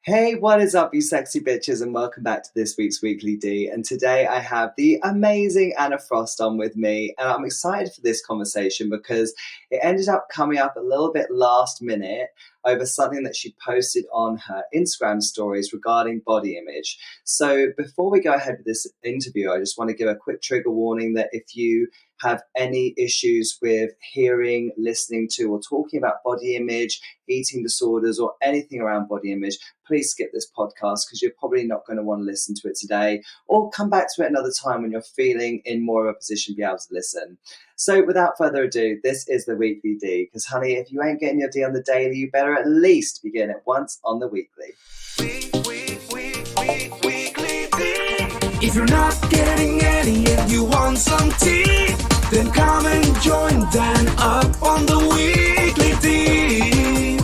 Hey, what is up, you sexy bitches, and welcome back to this week's Weekly D. And today I have the amazing Anna Frost on with me, and I'm excited for this conversation because it ended up coming up a little bit last minute over something that she posted on her Instagram stories regarding body image. So before we go ahead with this interview, I just want to give a quick trigger warning that if you have any issues with hearing, listening to, or talking about body image, eating disorders, or anything around body image, please skip this podcast because you're probably not going to want to listen to it today, or come back to it another time when you're feeling in more of a position to be able to listen. So without further ado, this is the Weekly D, because honey, if you ain't getting your D on the daily, you better at least be getting it once on the weekly. Weekly D. If you're not getting any and you want some tea, then come and join Dan up on the Weekly D.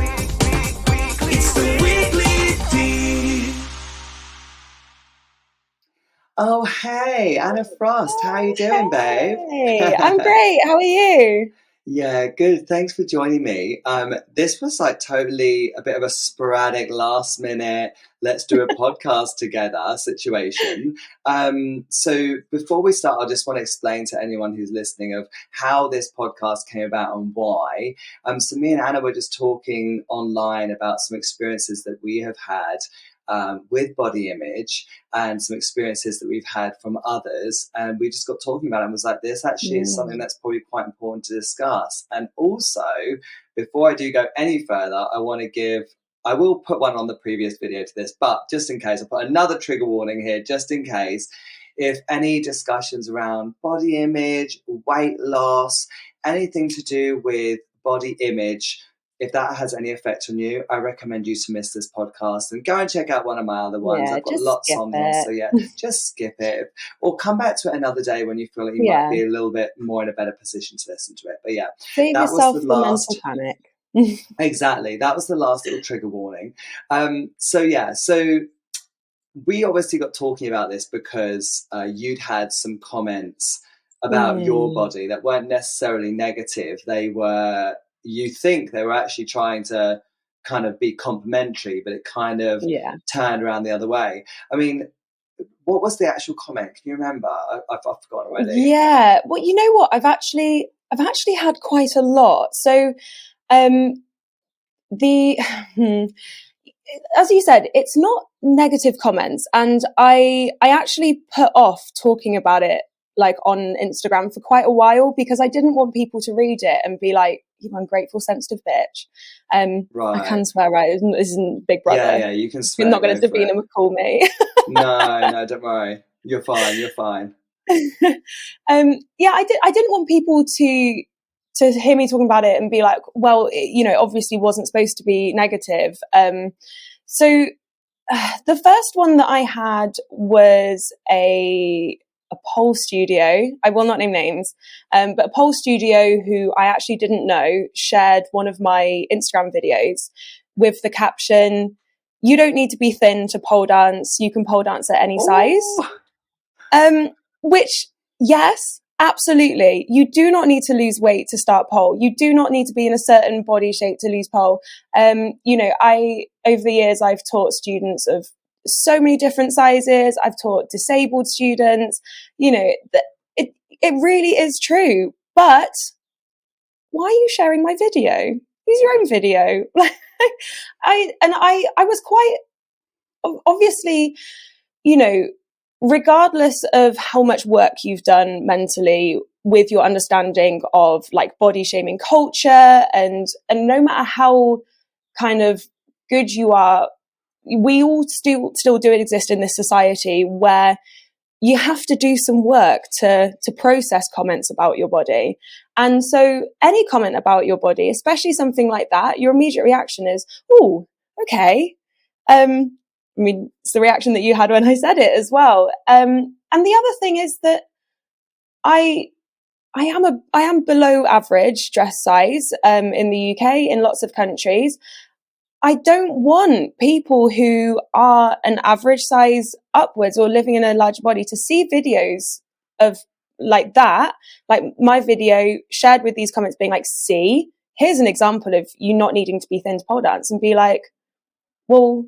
It's the Weekly D. Oh, hey, Anna Frost. How are you doing, babe? Hey, I'm great. How are you? Yeah, good. Thanks for joining me. This was like totally a bit of a sporadic last minute, let's do a podcast together situation. So before we start, I just want to explain to anyone who's listening of how this podcast came about and why. So me and Anna were just talking online about some experiences that we have had with body image and some experiences that we've had from others, and we just got talking about it and was like, this actually is something that's probably quite important to discuss. And also, before I do go any further, I will put one on the previous video to this, but just in case, I'll put another trigger warning here, just in case, if any discussions around body image, weight loss, anything to do with body image, if that has any effect on you, I recommend you to miss this podcast and go and check out one of my other ones. Yeah, I've got just lots skip on there. it. So yeah, just skip it. Or come back to it another day when you feel like you might be a little bit more in a better position to listen to it. But yeah, save that yourself was the the last mental panic. Exactly. That was the last little trigger warning. So we obviously got talking about this because you'd had some comments about your body that weren't necessarily negative. You think they were actually trying to kind of be complimentary, but it kind of turned around the other way. I mean, what was the actual comment? Can you remember? I've forgotten already. Yeah. Well, you know what? I've actually had quite a lot. So, as you said, it's not negative comments, and I actually put off talking about it like on Instagram for quite a while because I didn't want people to read it and be like, you ungrateful, sensitive bitch. Right. I can swear, right? This isn't Big Brother. Yeah, you can swear. You're not going to Davina McCall me. No, don't worry. You're fine. I didn't want people to hear me talking about it and be like, well, it obviously wasn't supposed to be negative. So the first one that I had was a pole studio. I will not name names, but a pole studio who I actually didn't know shared one of my Instagram videos with the caption, "You don't need to be thin to pole dance. You can pole dance at any size." Which, yes, absolutely. You do not need to lose weight to start pole. You do not need to be in a certain body shape to lose pole. Over the years, I've taught students of so many different sizes. I've taught disabled students. It really is true. But why are you sharing my video? Use your own video. I was quite obviously, regardless of how much work you've done mentally with your understanding of like body shaming culture, and no matter how kind of good you are, we all still do exist in this society where you have to do some work to process comments about your body. And so any comment about your body, especially something like that, your immediate reaction is, oh, okay. It's the reaction that you had when I said it as well. And the other thing is that I am below average dress size in the UK, in lots of countries. I don't want people who are an average size upwards or living in a large body to see videos of like that, like my video shared with these comments being like, see, here's an example of you not needing to be thin to pole dance, and be like, well,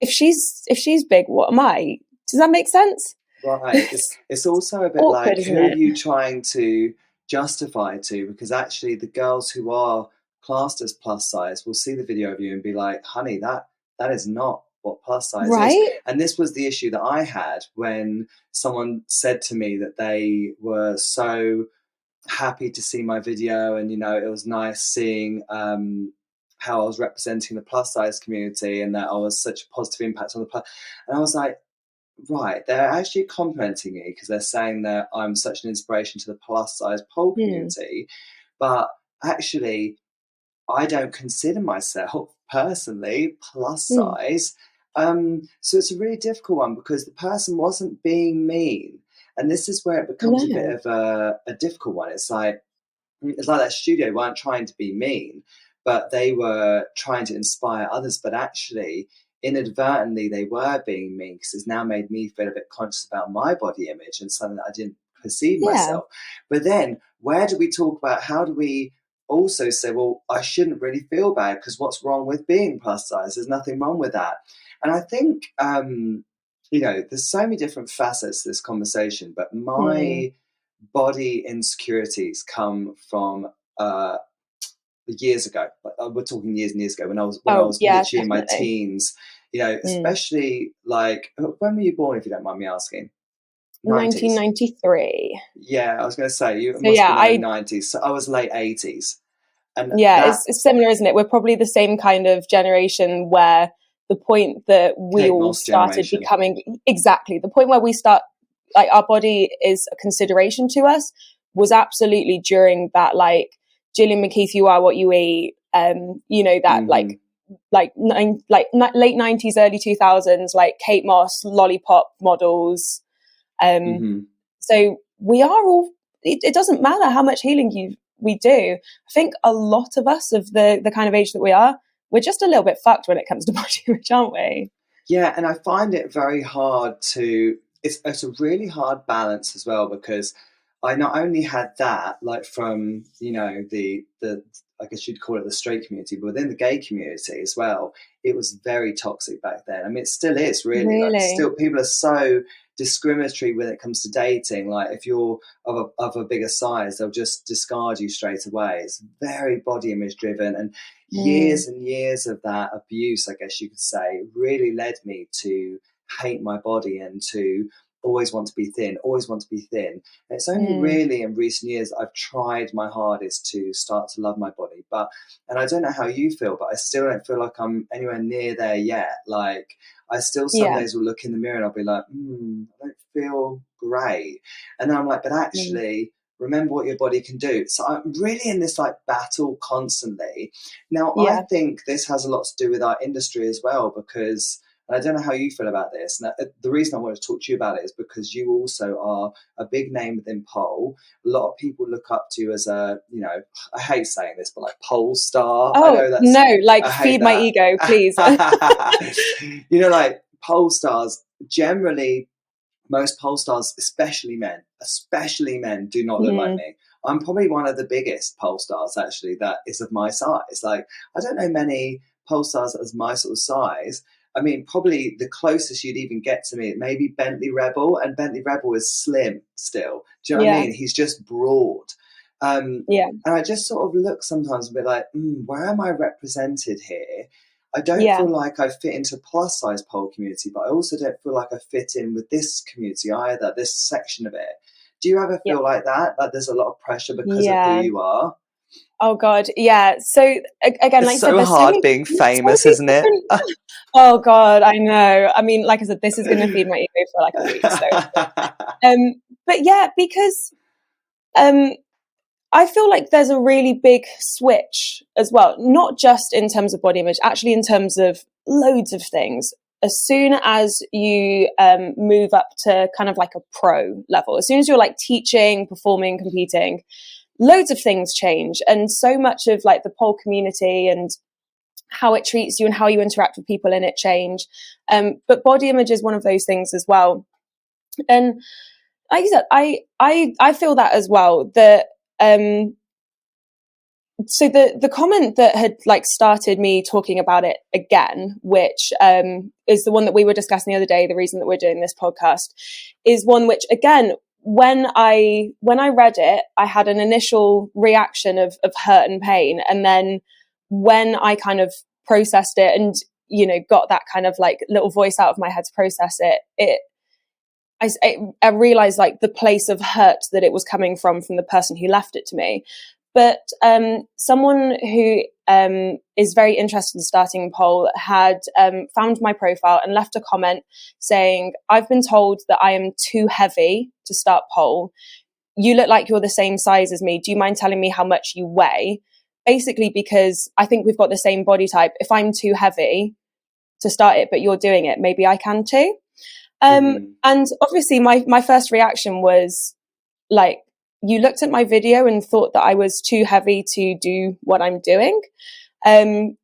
if she's big, what am I? Does that make sense? Right. It's also a bit Awkward, like, isn't who are it? you trying to justify to? Because actually, the girls who are classed as plus size will see the video of you and be like, honey, that is not what plus size is. Right? And this was the issue that I had when someone said to me that they were so happy to see my video, and it was nice seeing how I was representing the plus size community and that I was such a positive impact on the plus. And I was like, right, they're actually complimenting me because they're saying that I'm such an inspiration to the plus size pole community, but actually I don't consider myself personally plus size. So it's a really difficult one because the person wasn't being mean. And this is where it becomes a bit of a difficult one. It's like that studio weren't trying to be mean, but they were trying to inspire others. But actually, inadvertently, they were being mean because it's now made me feel a bit conscious about my body image and something that I didn't perceive myself. But then where do we talk about, how do we also say, well, I shouldn't really feel bad because what's wrong with being plus size? There's nothing wrong with that. And I think, there's so many different facets to this conversation, but my body insecurities come from years ago. We're talking years and years ago when I was literally in my teens. Especially like, when were you born, if you don't mind me asking? 1993. Yeah, I was going to say you must have been in the 90s. So I was late 80s. And it's similar, isn't it? We're probably the same kind of generation where the point that we all started becoming the point where we start, like, our body is a consideration to us was absolutely during that, like, Gillian McKeith, you are what you eat, late 90s, early 2000s, like Kate Moss, lollipop models. So we are all, it doesn't matter how much healing we do. I think a lot of us of the kind of age that we are, we're just a little bit fucked when it comes to body image, aren't we? Yeah, and I find it very hard to, it's a really hard balance as well, because I not only had that, like, from, the I guess you'd call it the straight community, but within the gay community as well, it was very toxic back then. I mean, it still is, really. Like, still, people are so discriminatory when it comes to dating. Like, if you're of a bigger size, they'll just discard you straight away. It's very body image driven, and years and years of that abuse, I guess you could say, really led me to hate my body and to always want to be thin. And it's only really in recent years I've tried my hardest to start to love my body. And I don't know how you feel, but I still don't feel like I'm anywhere near there yet. Like, I still some days will look in the mirror and I'll be like, I don't feel great. And then I'm like, but actually, remember what your body can do. So I'm really in this, like, battle constantly. Now, I think this has a lot to do with our industry as well, because, and I don't know how you feel about this, and the reason I want to talk to you about it is because you also are a big name within pole. A lot of people look up to you as a, I hate saying this, but like pole star. Oh, I know that's, no, like, feed my ego, please. Like, pole stars, generally, most pole stars, especially men, do not look like me. I'm probably one of the biggest pole stars, actually, that is of my size. Like, I don't know many pole stars as my sort of size. I mean, probably the closest you'd even get to me, maybe Bentley Rebel, and Bentley Rebel is slim still. Do you know what I mean? He's just broad. And I just sort of look sometimes a bit like, where am I represented here? I don't feel like I fit into plus size pole community, but I also don't feel like I fit in with this community either, this section of it. Do you ever feel like that? Like there's a lot of pressure because of who you are? Oh God, yeah. So again, like it's so hard being famous, isn't it? Oh God, I know. I mean, like I said, this is going to feed my ego for like a week. So, but yeah, because I feel like there's a really big switch as well, not just in terms of body image, actually in terms of loads of things. As soon as you move up to kind of like a pro level, as soon as you're like teaching, performing, competing, loads of things change. And so much of like the pole community and how it treats you and how you interact with people in it change. But body image is one of those things as well. And like I said, I feel that as well, that so the comment that had like started me talking about it again, which is the one that we were discussing the other day, the reason that we're doing this podcast, is one which, again, when I read it, I had an initial reaction of hurt and pain, and then when I kind of processed it and, you know, got that kind of like little voice out of my head to process it, I realized like the place of hurt that it was coming from the person who left it to me. But someone who is very interested in starting pole had found my profile and left a comment saying, "I've been told that I am too heavy to start pole. You look like you're the same size as me. Do you mind telling me how much you weigh?" Basically, because I think we've got the same body type. If I'm too heavy to start it, but you're doing it, maybe I can too. And obviously my first reaction was like, you looked at my video and thought that I was too heavy to do what I'm doing. And,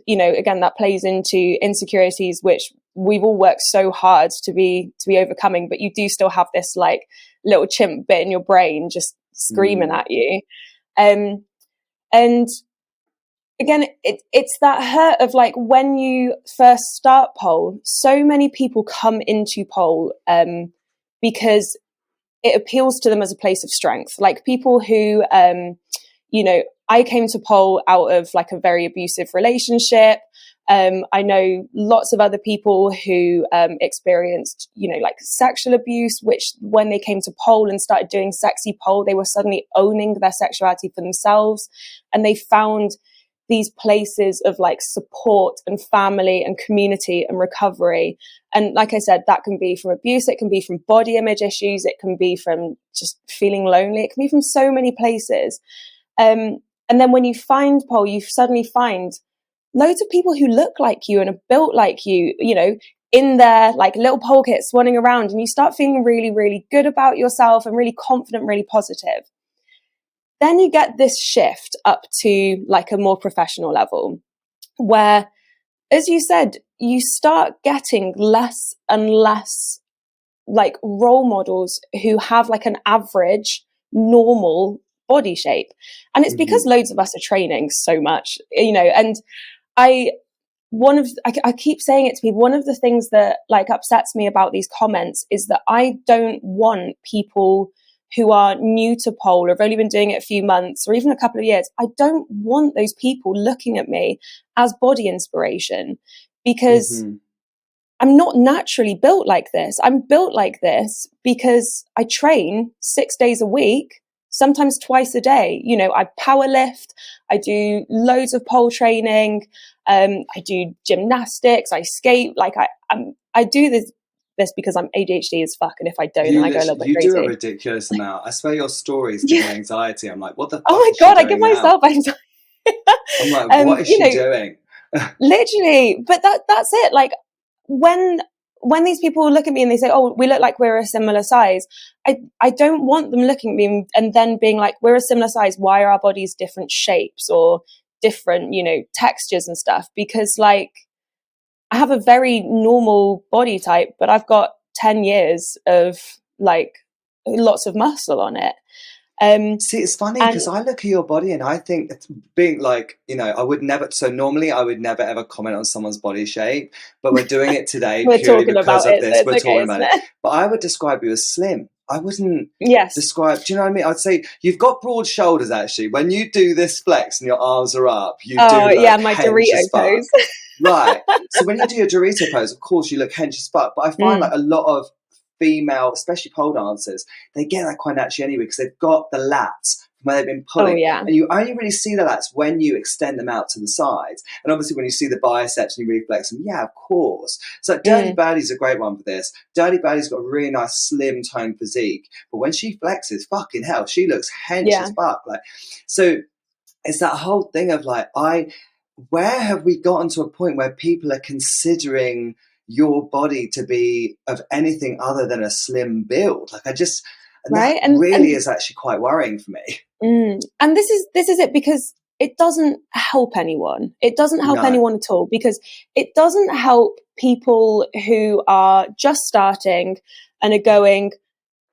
you know, again, that plays into insecurities, which we've all worked so hard to be overcoming, but you do still have this like little chimp bit in your brain just screaming at you. And again, it's that hurt of like when you first start pole, so many people come into pole because it appeals to them as a place of strength. Like people who, you know, I came to pole out of like a very abusive relationship. I know lots of other people who experienced, you know, like sexual abuse, which when they came to pole and started doing sexy pole, they were suddenly owning their sexuality for themselves. And they found these places of like support and family and community and recovery. And like I said, that can be from abuse, it can be from body image issues, it can be from just feeling lonely, it can be from so many places. And then when you find pole, you suddenly find loads of people who look like you and are built like you know, in their like little pole kits swanning around, and you start feeling really, really good about yourself and really confident, really positive. Then you get this shift up to like a more professional level where, as you said, you start getting less and less like role models who have like an average, normal body shape. And it's because loads of us are training so much, you know, and I keep saying it to people. One of the things that like upsets me about these comments is that I don't want people who are new to pole or have only been doing it a few months or even a couple of years, I don't want those people looking at me as body inspiration, because I'm not naturally built like this. I'm built like this because I train 6 days a week, sometimes twice a day. You know, I power lift, I do loads of pole training, I do gymnastics, I skate. Like I do this because I'm ADHD as fuck, and if I don't, then I go a little bit crazy. You do a ridiculous amount. I swear your stories give me anxiety. I'm like, what the fuck? Oh my god, I give myself anxiety. I'm like, what is she doing? Literally, but that's it. Like when these people look at me and they say, "Oh, we look like we're a similar size," I don't want them looking at me and then being like, "We're a similar size. Why are our bodies different shapes or different, you know, textures and stuff?" Because like, I have a very normal body type, but I've got 10 years of like lots of muscle on it. See, it's funny because I look at your body and I think it's being like, you know, I would never ever comment on someone's body shape, but we're doing it today purely because of this. We're talking about it. But I would describe you as slim. I wouldn't describe, do you know what I mean? I'd say you've got broad shoulders actually. When you do this flex and your arms are up, you do look my Dorito pose. Right. So when you do your Dorito pose, of course you look hench as fuck. But I find like a lot of female, especially pole dancers, they get that quite naturally anyway because they've got the lats from where they've been pulling. And you only really see the lats when you extend them out to the sides. And obviously when you see the biceps and you really flex them, of course. So Dirty Birdie's a great one for this. Dirty Birdie's got a really nice slim toned physique. But when she flexes, fucking hell, she looks hench as fuck. Like, so it's that whole thing of like, where have we gotten to a point where people are considering your body to be of anything other than a slim build? Like is actually quite worrying for me. And this is it, because it doesn't help anyone. It doesn't help anyone at all, because it doesn't help people who are just starting and are going,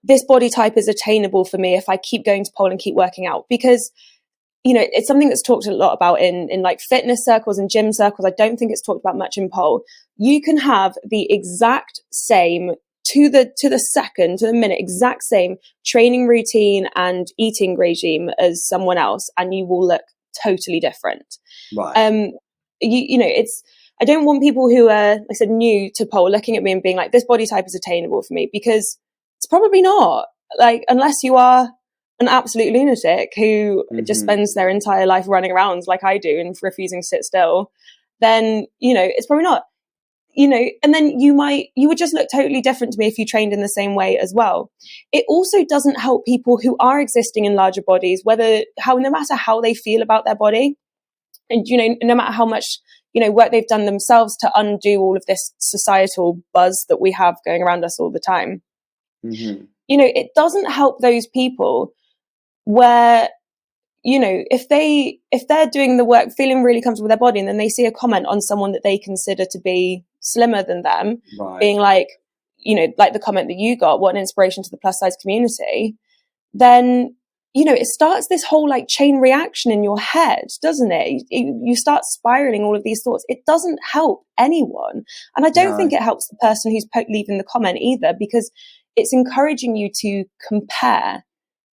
this body type is attainable for me if I keep going to pole and keep working out. Because you know, it's something that's talked a lot about in like fitness circles and gym circles. I don't think it's talked about much in pole. You can have the exact same to the second, to the minute, exact same training routine and eating regime as someone else, and you will look totally different. Right. You know, I don't want people who are, like I said, new to pole looking at me and being like, this body type is attainable for me, because it's probably not. Like, unless you are an absolute lunatic who just spends their entire life running around like I do and refusing to sit still, then, you know, it's probably not. You know, and then you would just look totally different to me if you trained in the same way as well. It also doesn't help people who are existing in larger bodies, no matter how they feel about their body, and, you know, no matter how much, you know, work they've done themselves to undo all of this societal buzz that we have going around us all the time. Mm-hmm. You know, it doesn't help those people where, you know, if they're doing the work, feeling really comfortable with their body, and then they see a comment on someone that they consider to be slimmer than them, Right. being like, you know, like the comment that you got, what an inspiration to the plus size community, then, you know, it starts this whole like chain reaction in your head, doesn't it? You start spiraling all of these thoughts. It doesn't help anyone. And I don't think it helps the person who's leaving the comment either, because it's encouraging you to compare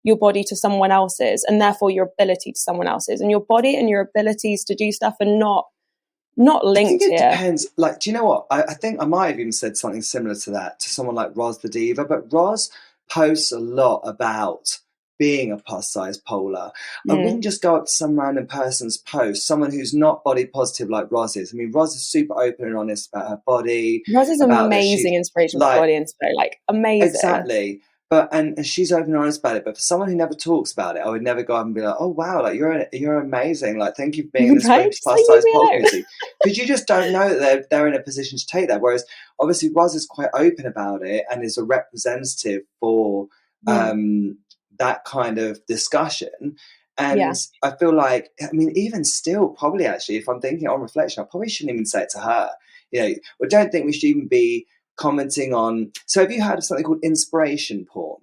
your body to someone else's, and therefore your ability to someone else's, and your body and your abilities to do stuff are not linked I think it here. depends. Like, do you know what? I think I might have even said something similar to that to someone like Roz the Diva, but Roz posts a lot about being a plus size polar. I wouldn't just go up to some random person's post, someone who's not body positive like Roz is. I mean, Roz is super open and honest about her body. Roz is amazing inspiration for body inspiration, like amazing. Exactly. But and she's open and honest about it. But for someone who never talks about it, I would never go up and be like, "Oh wow, like you're amazing. Like thank you for being an inspiration to plus size pole community." Because you just don't know that they're in a position to take that. Whereas obviously Roz is quite open about it and is a representative for that kind of discussion. And I feel like, I mean, even still, probably actually, if I'm thinking on reflection, I probably shouldn't even say it to her. You know, I don't think we should even be commenting on. So have you heard of something called inspiration porn?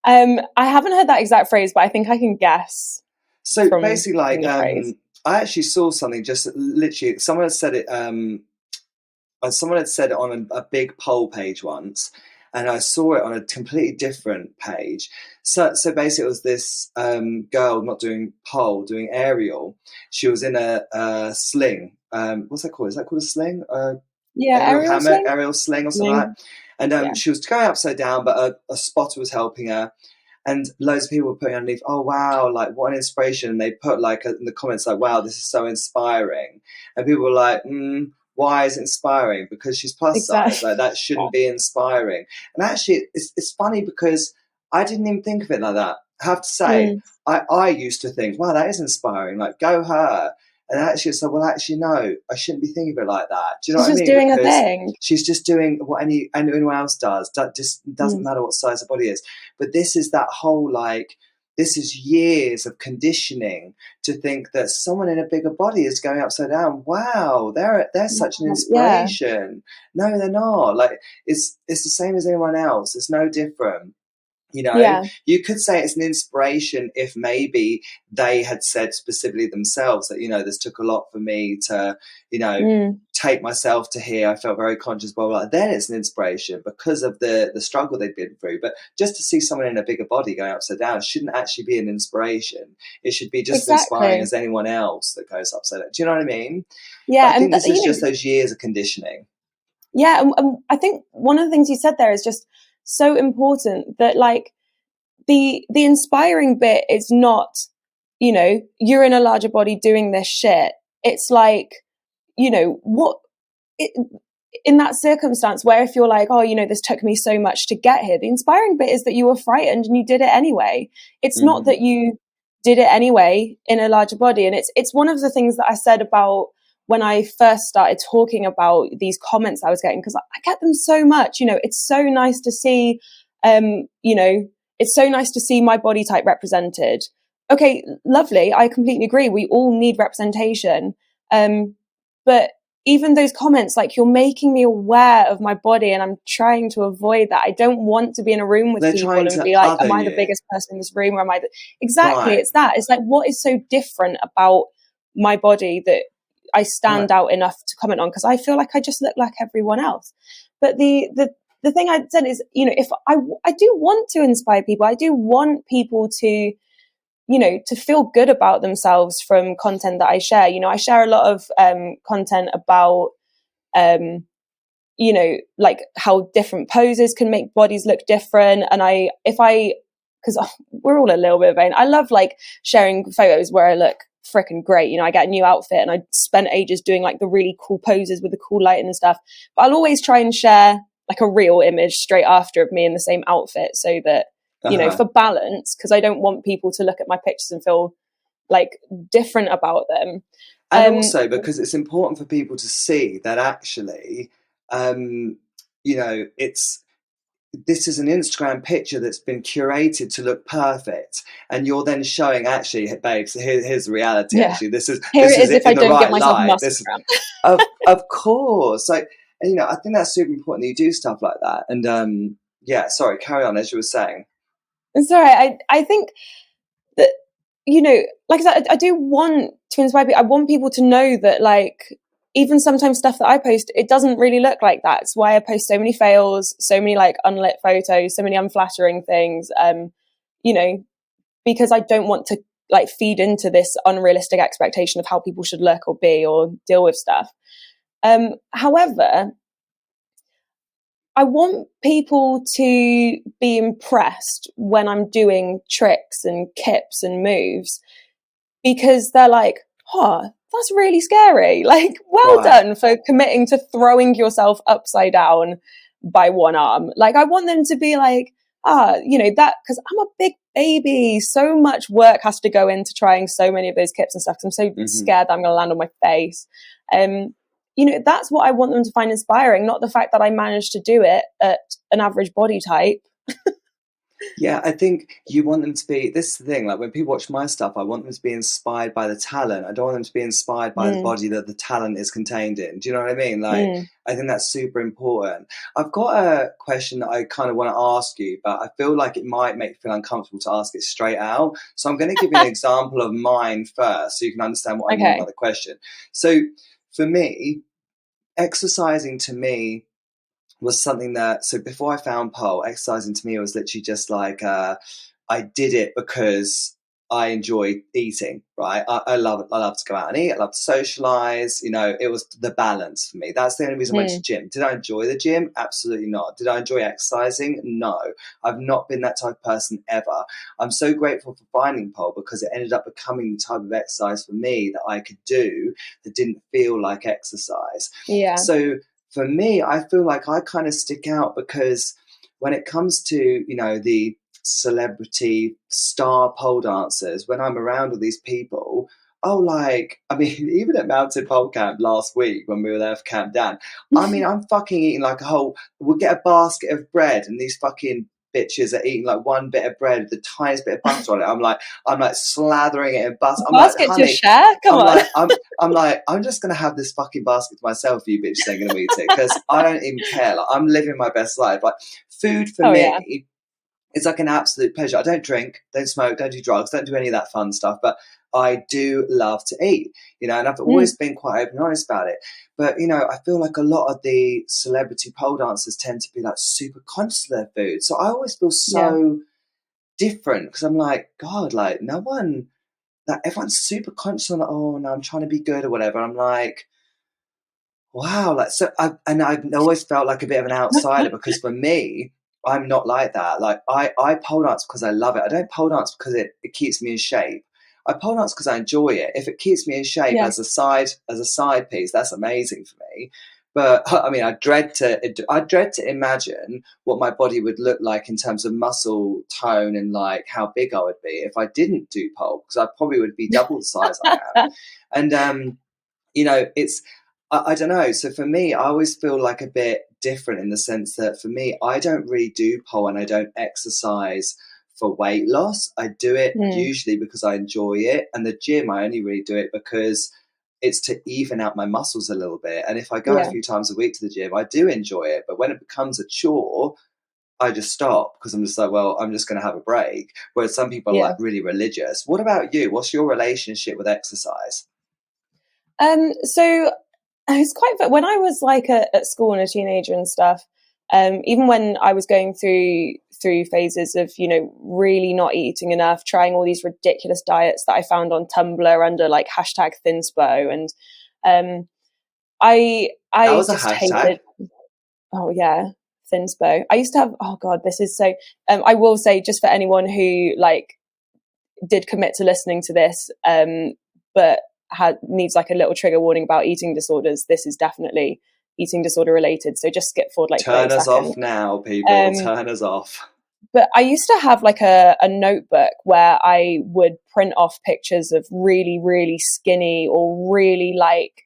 I haven't heard that exact phrase, but I think I can guess. So basically, like, I actually saw something, just literally someone had said it on a big poll page once, and I saw it on a completely different page. So basically it was this girl not doing pole, doing aerial. She was in a sling. What's that called? Is that called a sling? Aerial sling or something like that. And she was going upside down, but a spotter was helping her. And loads of people were putting underneath, "Oh wow, like what an inspiration!" And they put like in the comments like, "Wow, this is so inspiring." And people were like, "Why is it inspiring? Because she's plus size. Like that shouldn't be inspiring." And actually, it's funny because I didn't even think of it like that. I have to say, I used to think, "Wow, that is inspiring. Like go her." And actually, I said, "Well, actually, no, I shouldn't be thinking of it like that." Do you know what I mean? She's just doing a thing. She's just doing what anyone else does. That just doesn't matter what size the body is. But this is that whole like, this is years of conditioning to think that someone in a bigger body is going upside down. Wow, they're such an inspiration. No, they're not. Like it's the same as anyone else. It's no different. You know, you could say it's an inspiration if maybe they had said specifically themselves that, you know, this took a lot for me to, you know, take myself to here. I felt very conscious, blah, blah, blah. Then it's an inspiration because of the struggle they've been through. But just to see someone in a bigger body going upside down shouldn't actually be an inspiration. It should be just as inspiring as anyone else that goes upside down. Do you know what I mean? Yeah. But I think this is just those years of conditioning. Yeah. And I think one of the things you said there is just so important, that like the inspiring bit is not, you know, you're in a larger body doing this shit. It's like, you know, in that circumstance where if you're like, oh, you know, this took me so much to get here, the inspiring bit is that you were frightened and you did it anyway. It's not that you did it anyway in a larger body. And it's one of the things that I said about when I first started talking about these comments I was getting, because I get them so much. You know, it's so nice to see, you know, it's so nice to see my body type represented. Okay, lovely. I completely agree. We all need representation. But even those comments, like, you're making me aware of my body, and I'm trying to avoid that. I don't want to be in a room with They're people trying and to be like, other am I the you. biggest person in this room, or am I exactly, Right. it's that. It's like, what is so different about my body that I stand out enough to comment on? Because I feel like I just look like everyone else. But the thing I said is, you know, if I do want to inspire people, I do want people to, you know, to feel good about themselves from content that I share. You know, I share a lot of content about, you know, like how different poses can make bodies look different. And because we're all a little bit vain, I love like sharing photos where I look freaking great. You know, I get a new outfit and I spent ages doing like the really cool poses with the cool lighting and stuff. But I'll always try and share like a real image straight after of me in the same outfit, so that, you know, for balance, because I don't want people to look at my pictures and feel like different about them. And also because it's important for people to see that actually, you know, this is an Instagram picture that's been curated to look perfect, and you're then showing, actually, babes, here's the reality. Yeah. Actually, this is if I in the don't right get myself light. muscle cramp. Of course. Like, and, you know, I think that's super important that you do stuff like that. And yeah, sorry, carry on as you were saying. Sorry, I think that, you know, like I said, I do want to inspire people. I want people to know that, like, even sometimes stuff that I post, it doesn't really look like that. It's why I post so many fails, so many like unlit photos, so many unflattering things, you know, because I don't want to like feed into this unrealistic expectation of how people should look or be or deal with stuff. However, I want people to be impressed when I'm doing tricks and kips and moves, because they're like, oh, that's really scary. Like, well done for committing to throwing yourself upside down by one arm. Like, I want them to be like, you know, that, because I'm a big baby. So much work has to go into trying so many of those kips and stuff, because I'm so scared that I'm going to land on my face. You know, that's what I want them to find inspiring, not the fact that I managed to do it at an average body type. Yeah, I think you want them to be, this is the thing, like when people watch my stuff, I want them to be inspired by the talent. I don't want them to be inspired by the body that the talent is contained in. Do you know what I mean? Like, I think that's super important. I've got a question that I kind of want to ask you, but I feel like it might make you feel uncomfortable to ask it straight out. So I'm going to give you an example of mine first, so you can understand what I mean by the question. So for me, exercising to me was something that, so before I found pole, exercising to me was literally just like, I did it because I enjoy eating, right? I love it. I love to go out and eat. I love to socialize. You know, it was the balance for me. That's the only reason I went to gym. Did I enjoy the gym? Absolutely not. Did I enjoy exercising? No. I've not been that type of person ever. I'm so grateful for finding pole, because it ended up becoming the type of exercise for me that I could do that didn't feel like exercise. Yeah. So for me, I feel like I kind of stick out, because when it comes to, you know, the celebrity star pole dancers, when I'm around all these people, like, I mean, even at Mountain Pole Camp last week when we were there for Camp Dan, I mean, I'm fucking eating like we'll get a basket of bread, and these fucking bitches are eating like one bit of bread with the tiniest bit of butter on it. I'm like slathering it in butter. I'm basket like, honey, to share? Come on. I'm like, I'm just gonna have this fucking basket to myself. You bitches ain't gonna eat it, because I don't even care. Like, I'm living my best life. Like, food for me, it's like an absolute pleasure. I don't drink, don't smoke, don't do drugs, don't do any of that fun stuff, but I do love to eat, you know, and I've always been quite open and honest about it. But, you know, I feel like a lot of the celebrity pole dancers tend to be like super conscious of their food. So I always feel so different, because I'm like, God, like, no one, like, everyone's super conscious on, oh no, I'm trying to be good or whatever. I'm like, wow, like, so I've always felt like a bit of an outsider, because for me, I'm not like that. Like, I pole dance because I love it. I don't pole dance because it keeps me in shape. I pole dance because I enjoy it. If it keeps me in shape as a side piece, that's amazing for me. But I mean, I dread to imagine what my body would look like in terms of muscle tone and like how big I would be if I didn't do pole, because I probably would be double the size I am. And you know, I don't know. So for me, I always feel like a bit different, in the sense that for me, I don't really do pole, and I don't exercise for weight loss. I do it usually because I enjoy it. And the gym, I only really do it because it's to even out my muscles a little bit. And if I go a Yeah. few times a week to the gym, I do enjoy it. But when it becomes a chore, I just stop because I'm just like, well, I'm just going to have a break. Whereas some people are Yeah. like really religious. What about you? What's your relationship with exercise? So it's quite, when I was like at school and a teenager and stuff, even when I was going through phases of, you know, really not eating enough, trying all these ridiculous diets that I found on Tumblr under like #thinspo, and I That was a just hashtag. hated. Oh yeah, Thinspo. I used to have. Oh god, this is so. I will say, just for anyone who like did commit to listening to this, but needs like a little trigger warning about eating disorders, this is definitely eating disorder related. So just skip forward like 30 Turn us seconds. off now, people. Turn us off. But I used to have like a notebook where I would print off pictures of really, really skinny or really like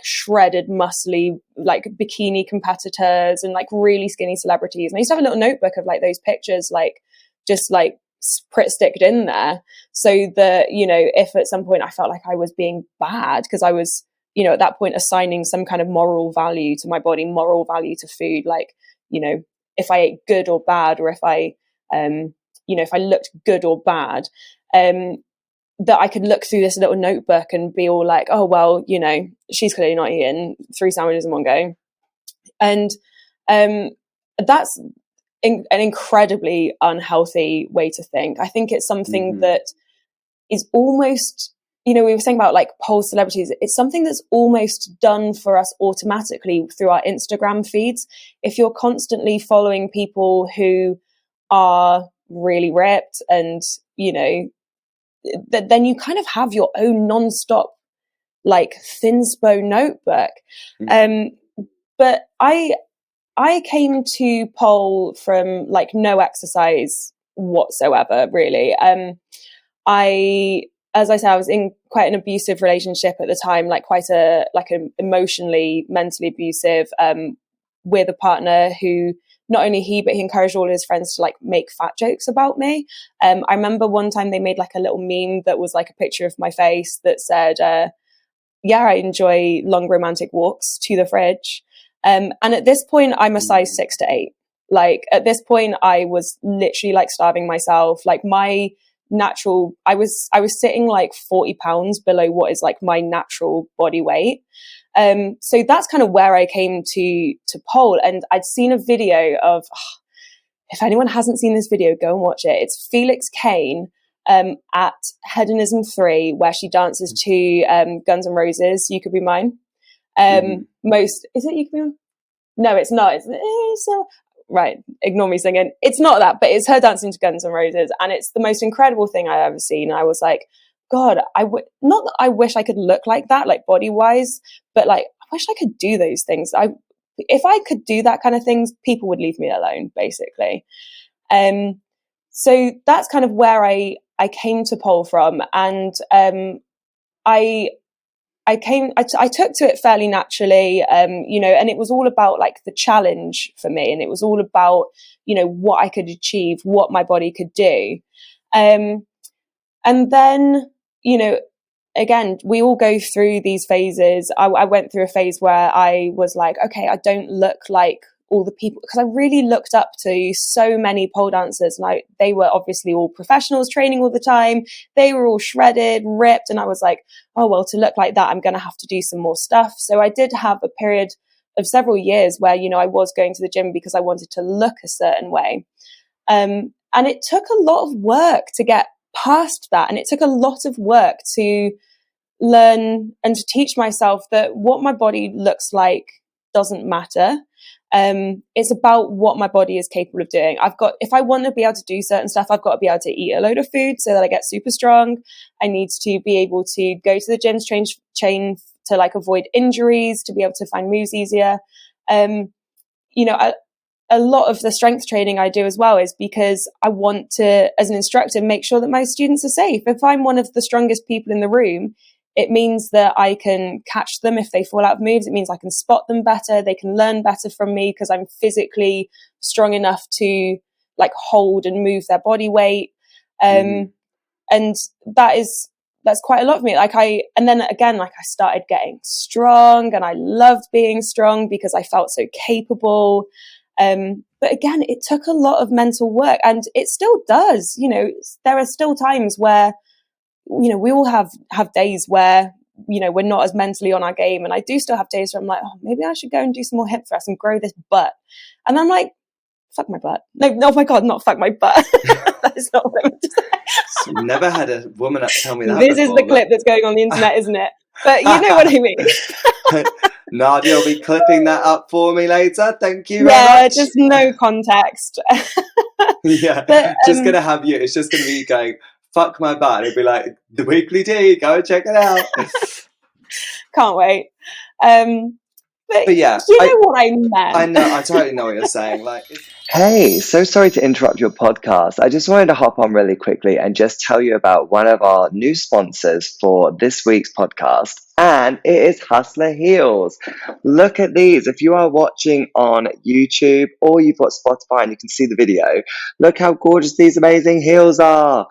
shredded, muscly, like bikini competitors and like really skinny celebrities. And I used to have a little notebook of like those pictures, like just like sticked in there, so that, you know, if at some point I felt like I was being bad because I was, you know, at that point assigning some kind of moral value to my body, moral value to food, like, you know, if I ate good or bad, or if I, you know, if I looked good or bad, that I could look through this little notebook and be all like, oh, well, you know, she's clearly not eating 3 sandwiches in one go. And that's an incredibly unhealthy way to think. I think it's something that is almost, you know, we were saying about like pole celebrities, it's something that's almost done for us automatically through our Instagram feeds. If you're constantly following people who are really ripped and, you know, then you kind of have your own non-stop like Thinspo notebook. But I came to pole from like no exercise whatsoever, really. As I said, I was in quite an abusive relationship at the time, like quite a emotionally, mentally abusive, with a partner who not only but he encouraged all his friends to like make fat jokes about me. I remember one time they made like a little meme that was like a picture of my face that said, yeah, I enjoy long romantic walks to the fridge. And at this point, I'm a size 6 to 8. Like at this point, I was literally like starving myself. Like my natural, I was sitting like 40 pounds below what is like my natural body weight. So that's kind of where I came to pole. And I'd seen a video of, if anyone hasn't seen this video, go and watch it. It's Felix Kane at Hedonism 3, where she dances to Guns N' Roses, You Could Be Mine. Is it You Could Be Mine? No, it's not. It's right, ignore me singing. It's not that, but it's her dancing to Guns N' Roses, and it's the most incredible thing I've ever seen. I was like, God, not that I wish I could look like that, like body-wise, but like, I wish I could do those things. If I could do that kind of things, people would leave me alone, basically. So that's kind of where I came to pole from, and I took to it fairly naturally, you know, and it was all about like the challenge for me, and it was all about, you know, what I could achieve, what my body could do, and then, you know, again, we all go through these phases. I went through a phase where I was like, okay, I don't look like all the people, because I really looked up to so many pole dancers, and they were obviously all professionals training all the time. They were all shredded, ripped, and I was like, oh, well, to look like that, I'm going to have to do some more stuff. So I did have a period of several years where, you know, I was going to the gym because I wanted to look a certain way. And it took a lot of work to get past that. And it took a lot of work to learn and to teach myself that what my body looks like doesn't matter. It's about what my body is capable of doing. If I want to be able to do certain stuff, I've got to be able to eat a load of food so that I get super strong. I need to be able to go to the gyms, train to like avoid injuries, to be able to find moves easier. You know, a lot of the strength training I do as well is because I want to, as an instructor, make sure that my students are safe. If I'm one of the strongest people in the room, it means that I can catch them if they fall out of moves. It means I can spot them better. They can learn better from me because I'm physically strong enough to like hold and move their body weight. And that is that's quite a lot of me. And then again, I started getting strong, and I loved being strong because I felt so capable. But again, it took a lot of mental work, and it still does. There are still times where, we all have days where, we're not as mentally on our game. And I do still have days where I'm like, oh, maybe I should go and do some more hip thrusts and grow this butt. And I'm like, fuck my butt. No, oh my God, not fuck my butt. That's not what I meant to say. Never had a woman tell me that. This is the clip that's going on the internet, isn't it? But you know what I mean. Nadia will be clipping that up for me later. Thank you very much. Just no context. Yeah, but, just going to have you. It's just going to be going, fuck my butt. It'll be like, the Weekly D, go and check it out. Can't wait. But yeah, you know what I meant. I know, I totally know what you're saying. Hey, so sorry to interrupt your podcast. I just wanted to hop on really quickly and just tell you about one of our new sponsors for this week's podcast, and it is Hustler Heels. Look at these. If you are watching on YouTube or you've got Spotify and you can see the video, look how gorgeous these amazing heels are.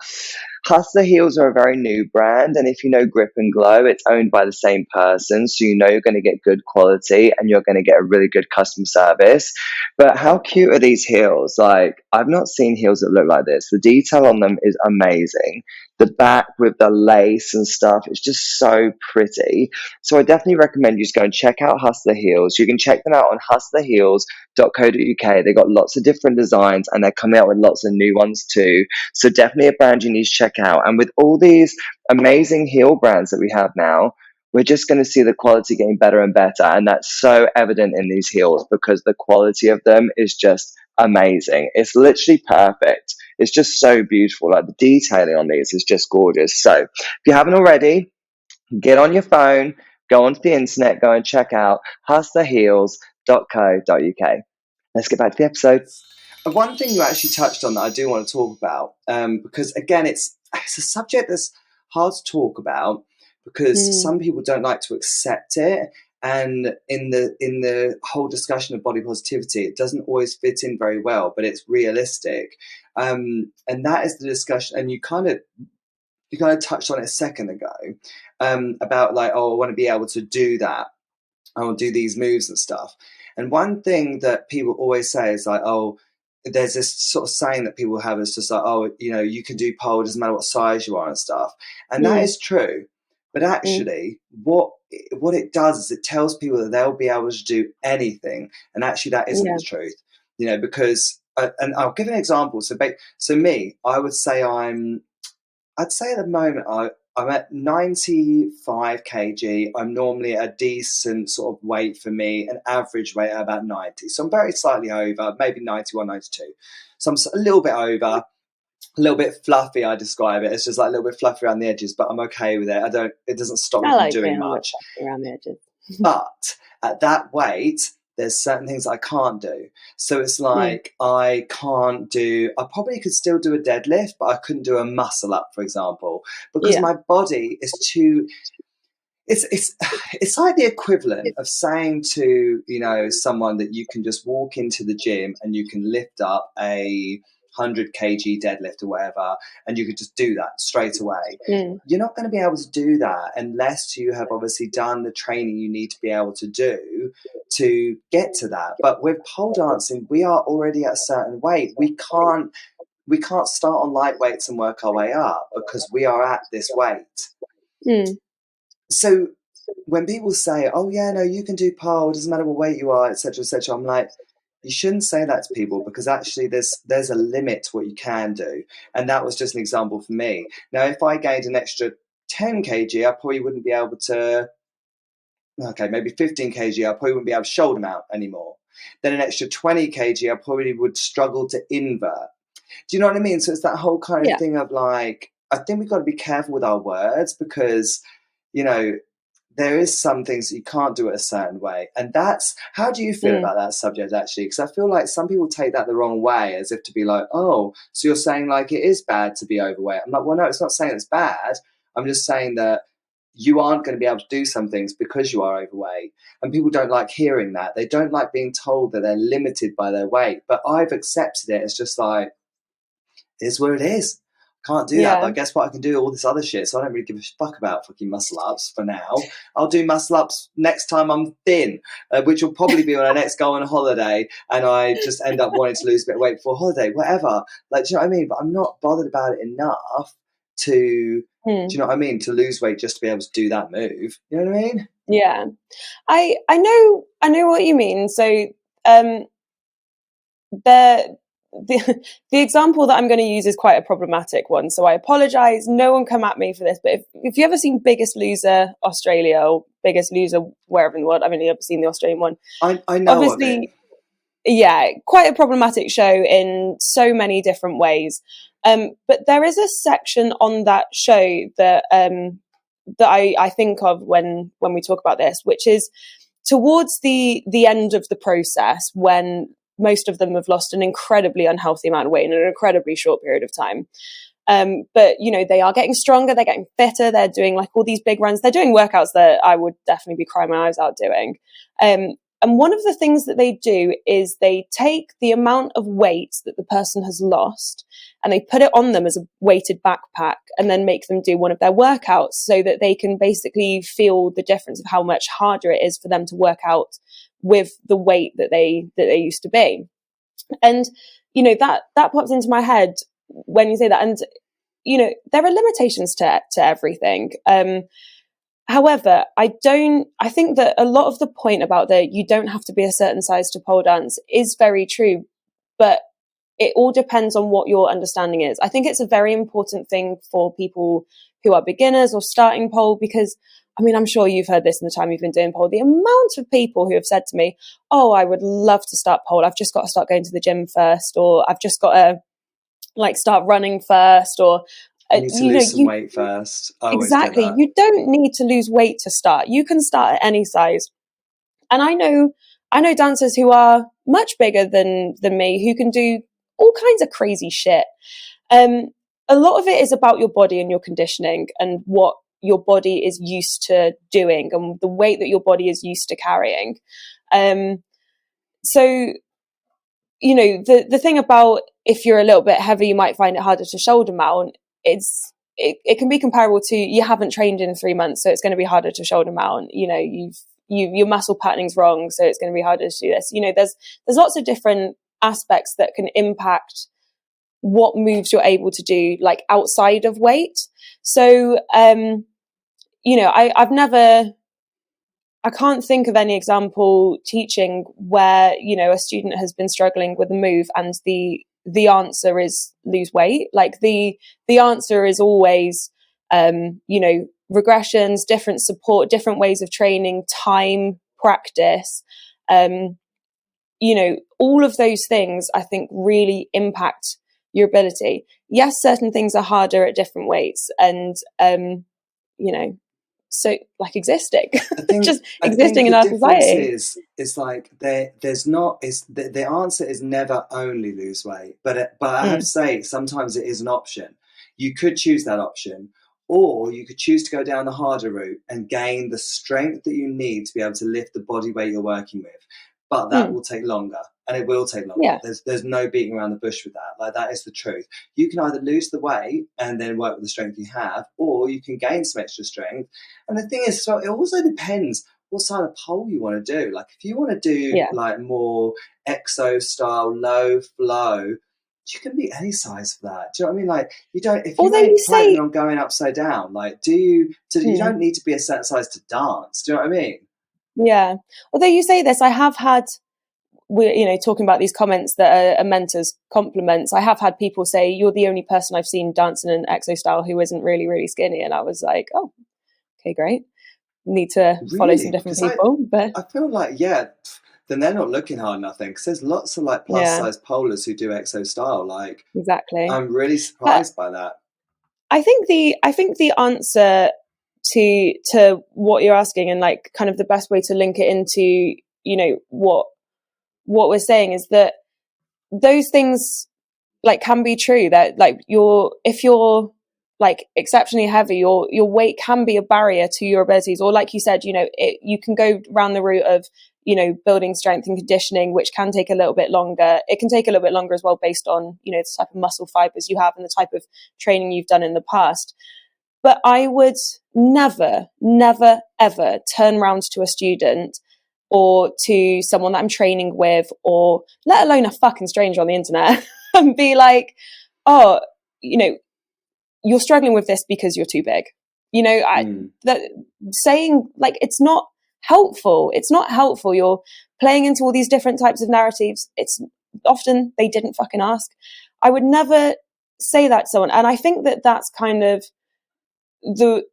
Hustler Heels are a very new brand, and if you know Grip and Glow, it's owned by the same person, so you know you're going to get good quality and you're going to get a really good customer service. But how cute are these heels? I've not seen heels that look like this. The detail on them is amazing. The back with the lace and stuff, it's just so pretty. So I definitely recommend you just go and check out Hustler Heels. You can check them out on hustlerheels.co.uk. They got lots of different designs, and they're coming out with lots of new ones too. So definitely a brand you need to check out. And with all these amazing heel brands that we have now, we're just going to see the quality getting better and better. And that's so evident in these heels because the quality of them is just amazing. It's literally perfect. It's just so beautiful. The detailing on these is just gorgeous. So if you haven't already, get on your phone, go onto the internet, go and check out hustlerheels.co.uk. Let's get back to the episode. One thing you actually touched on that I do want to talk about, because again, it's a subject that's hard to talk about because some people don't like to accept it. And in the whole discussion of body positivity, it doesn't always fit in very well, but it's realistic. And that is the discussion. And you kind of touched on it a second ago, about I want to be able to do that. I want to do these moves and stuff. And one thing that people always say is there's this sort of saying that people have is just you can do pole, doesn't matter what size you are and stuff. And that is true. But actually, what it does is it tells people that they'll be able to do anything. And actually, that isn't the truth, because, and I'll give an example. So me, I would say I'd say at the moment, I'm at 95 kg. I'm normally at a decent sort of weight for me, an average weight at about 90. So I'm very slightly over, maybe 91, 92. So I'm a little bit over. A little bit fluffy, I describe it. It's just a little bit fluffy around the edges, but I'm okay with it. It doesn't stop me from doing much. Around the edges. But at that weight, there's certain things I can't do. So it's I probably could still do a deadlift, but I couldn't do a muscle up, for example, because my body is too... It's like the equivalent of saying to, someone that you can just walk into the gym and you can lift up a 100 kg deadlift or whatever, and you could just do that straight away. You're not going to be able to do that unless you have obviously done the training you need to be able to do to get to that. But with pole dancing, we are already at a certain weight. We can't start on light weights and work our way up because we are at this weight. So when people say, oh yeah, no, you can do pole, it doesn't matter what weight you are, etc., etc., I'm like, you shouldn't say that to people because actually there's a limit to what you can do. And that was just an example for me. Now, if I gained an extra 10 kg, I probably wouldn't be able to, maybe 15 kg, I probably wouldn't be able to shoulder mount anymore. Then an extra 20 kg, I probably would struggle to invert. Do you know what I mean? So it's that whole kind of thing of I think we've got to be careful with our words because, there is some things that you can't do it a certain way. And that's, how do you feel about that subject actually? Because I feel like some people take that the wrong way as if to be like, oh, so you're saying it is bad to be overweight. I'm like, well, no, it's not saying it's bad. I'm just saying that you aren't going to be able to do some things because you are overweight. And people don't like hearing that. They don't like being told that they're limited by their weight. But I've accepted it. It's just it is what it is. Can't do that, but guess what? I can do all this other shit, so I don't really give a fuck about fucking muscle ups for now. I'll do muscle ups next time I'm thin, which will probably be when I next go on holiday and I just end up wanting to lose a bit of weight before holiday, whatever. Like, do you know what I mean? But I'm not bothered about it enough to, do you know what I mean? To lose weight just to be able to do that move. You know what I mean? Yeah. I know what you mean. So the example that I'm going to use is quite a problematic one, so I apologize. No one come at me for this, but if you ever seen Biggest Loser Australia or Biggest Loser wherever in the world, I've only ever seen the Australian one. I know obviously of it. Yeah, quite a problematic show in so many different ways, but there is a section on that show that I think of when we talk about this, which is towards the end of the process, when most of them have lost an incredibly unhealthy amount of weight in an incredibly short period of time. But, you know, they are getting stronger, they're getting fitter, they're doing like all these big runs, they're doing workouts that I would definitely be crying my eyes out doing. And one of the things that they do is they take the amount of weight that the person has lost and they put it on them as a weighted backpack and then make them do one of their workouts so that they can basically feel the difference of how much harder it is for them to work out with the weight that they used to be. And, you know, that pops into my head when you say that. And, you know, there are limitations to everything. However, I think that a lot of the point about you don't have to be a certain size to pole dance is very true, but it all depends on what your understanding is. I think it's a very important thing for people who are beginners or starting pole, because, I mean, I'm sure you've heard this in the time you've been doing pole, the amount of people who have said to me, oh, I would love to start pole, I've just got to start going to the gym first, or I've just got to like start running first, or you need to lose some weight first. Exactly. You don't need to lose weight to start. You can start at any size. And I know dancers who are much bigger than me who can do all kinds of crazy shit. A lot of it is about your body and your conditioning and what your body is used to doing and the weight that your body is used to carrying. So, you know, the thing about if you're a little bit heavy, you might find it harder to shoulder mount. It can be comparable to you haven't trained in 3 months, so it's going to be harder to shoulder mount. You know, your muscle patterning's wrong, so it's going to be harder to do this. You know, there's lots of different aspects that can impact what moves you're able to do, like outside of weight. So, you know, I can't think of any example teaching where, you know, a student has been struggling with a move and the answer is lose weight. Like the answer is always, you know, regressions, different support, different ways of training, time, practice, you know, all of those things I think really impact your ability. Yes, certain things are harder at different weights, and you know, so like existing, just existing in our society. Is like there's not is the answer is never only lose weight, but I have to say sometimes it is an option. You could choose that option, or you could choose to go down the harder route and gain the strength that you need to be able to lift the body weight you're working with. But that will take longer, and it will take longer. Yeah. There's no beating around the bush with that. Like, that is the truth. You can either lose the weight and then work with the strength you have, or you can gain some extra strength. And the thing is, so it also depends what side of pole you want to do. Like, if you want to do like more exo style, low flow, you can be any size for that. Do you know what I mean? Like, you don't, if you ain't planning on going upside down, like, you don't need to be a certain size to dance. Do you know what I mean? Yeah. Although you say this, I have had, you know, talking about these comments that are mentors' compliments, I have had people say, you're the only person I've seen dance in an exo style who isn't really, really skinny. And I was like, oh, okay, great. Need to follow some different people. But I feel like, then they're not looking hard enough then, because there's lots of like plus size polars who do exo style. Like, exactly. I'm really surprised by that. I think the answer to what you're asking, and like kind of the best way to link it into, you know, what we're saying is that those things like can be true, that like if you're like exceptionally heavy, your weight can be a barrier to your abilities. Or like you said, you know, you can go around the route of, you know, building strength and conditioning, which can take a little bit longer. It can take a little bit longer as well based on, you know, the type of muscle fibers you have and the type of training you've done in the past. But I would never, ever turn around to a student or to someone that I'm training with, or let alone a fucking stranger on the internet, and be like, oh, you know, you're struggling with this because you're too big. You know, that saying, like, it's not helpful. It's not helpful. You're playing into all these different types of narratives. It's often they didn't fucking ask. I would never say that to someone. And I think that that's kind of the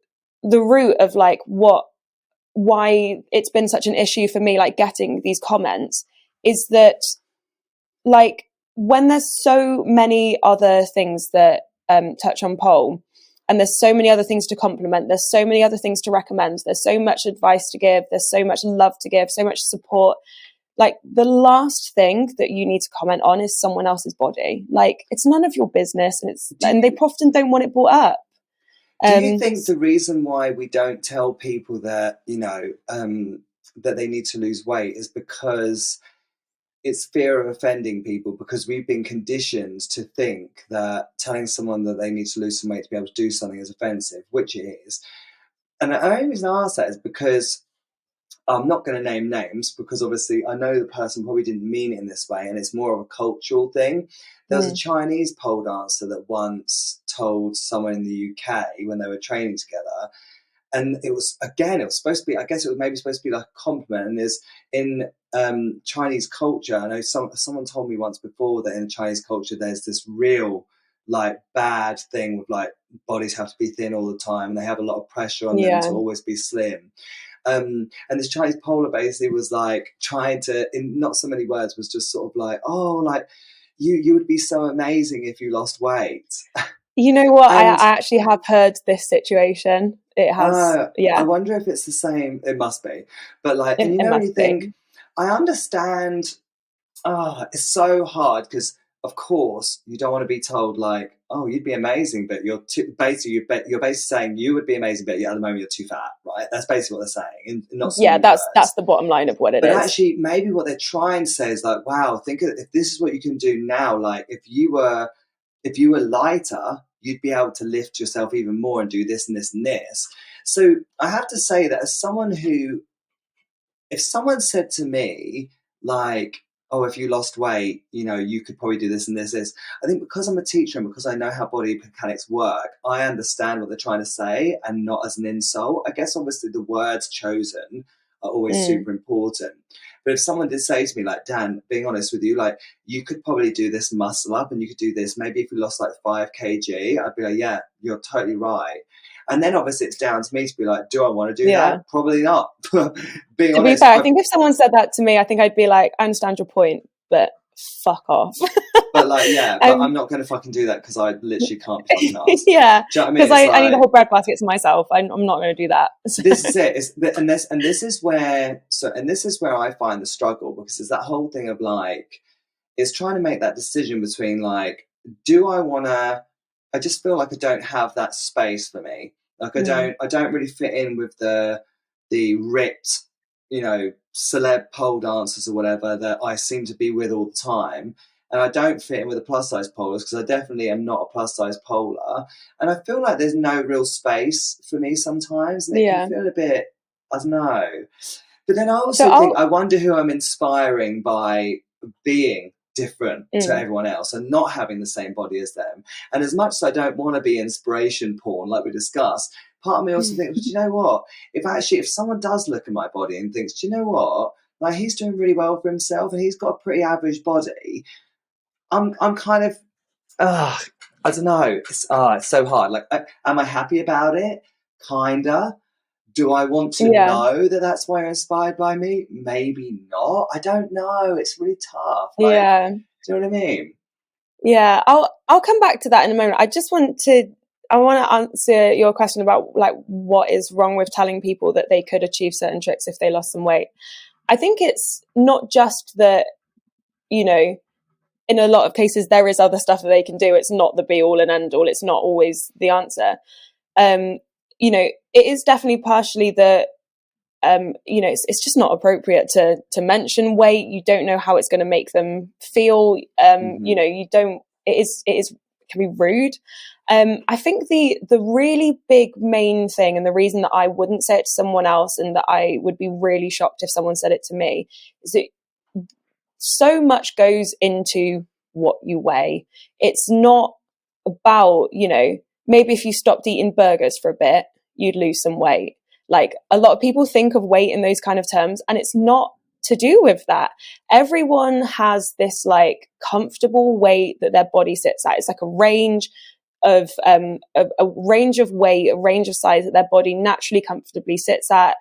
root of like why it's been such an issue for me, like getting these comments, is that like when there's so many other things that touch on pole, and there's so many other things to compliment, there's so many other things to recommend, there's so much advice to give, there's so much love to give, so much support, like the last thing that you need to comment on is someone else's body. Like, it's none of your business, and they often don't want it brought up. Do you think the reason why we don't tell people that, you know, that they need to lose weight is because it's fear of offending people, because we've been conditioned to think that telling someone that they need to lose some weight to be able to do something is offensive, which it is. And the only reason I ask that is because I'm not going to name names, because obviously I know the person probably didn't mean it in this way, and it's more of a cultural thing. There was a Chinese pole dancer that once told someone in the UK when they were training together, and it was supposed to be, I guess it was maybe supposed to be like a compliment. And there's in Chinese culture, I know someone told me once before that in Chinese culture there's this real like bad thing with like bodies have to be thin all the time, and they have a lot of pressure on them to always be slim. And this Chinese polar basically was like trying to, in not so many words, was just sort of like, oh, like you would be so amazing if you lost weight. You know what? I actually have heard this situation. It has, I wonder if it's the same. It must be. But like, and you know, you think, I understand. It's so hard because, of course, you don't want to be told like, oh, you'd be amazing, but you're basically saying you would be amazing, but at the moment you're too fat, right? That's basically what they're saying. That's the bottom line of what it is. But actually, maybe what they're trying to say is like, wow, think if this is what you can do now. Like, if you were lighter, you'd be able to lift yourself even more and do this and this and this. So I have to say that as someone who, if someone said to me like, oh, if you lost weight, you know, you could probably do this and this. I think because I'm a teacher and because I know how body mechanics work, I understand what they're trying to say, and not as an insult. I guess obviously the words chosen are always super important. But if someone did say to me like, Dan, being honest with you, like you could probably do this muscle up and you could do this. Maybe if you lost like 5 kg, I'd be like, yeah, you're totally right. And then obviously it's down to me to be like, do I want to do that? Probably not. To be fair, I think if someone said that to me, I think I'd be like, I understand your point, but fuck off. But like, but I'm not going to fucking do that because I literally can't be fucking asked. Yeah, because I need a whole bread basket to myself. I'm not going to do that. This is it. And this is where I find the struggle, because it's that whole thing of like, it's trying to make that decision between like, do I want to? I just feel like I don't have that space for me. Like I don't really fit in with the ripped, you know, celeb pole dancers or whatever that I seem to be with all the time. And I don't fit in with the plus size polars because I definitely am not a plus size polar. And I feel like there's no real space for me sometimes. And it can feel a bit, I don't know. But then I also think, I wonder who I'm inspiring by being different to everyone else and not having the same body as them. And as much as I don't want to be inspiration porn like we discussed, part of me also thinks, do you know what, if someone does look at my body and thinks, do you know what, like he's doing really well for himself and he's got a pretty average body, I'm kind of I don't know, it's so hard. Like, am I happy about it? Kinda. Do I want to know that that's why you're inspired by me? Maybe not. I don't know. It's really tough. Like, do you know what I mean? Yeah, I'll come back to that in a moment. I want to answer your question about like what is wrong with telling people that they could achieve certain tricks if they lost some weight. I think it's not just that, you know, in a lot of cases, there is other stuff that they can do. It's not the be all and end all. It's not always the answer. You know, it is definitely partially that, you know, it's just not appropriate to mention weight. You don't know how it's going to make them feel. You know, you don't, it can be rude. I think the really big main thing, and the reason that I wouldn't say it to someone else and that I would be really shocked if someone said it to me, is that so much goes into what you weigh. It's not about, you know, maybe if you stopped eating burgers for a bit, you'd lose some weight. Like, a lot of people think of weight in those kind of terms, and it's not to do with that. Everyone has this like comfortable weight that their body sits at. It's like a range of range of weight, a range of size that their body naturally comfortably sits at.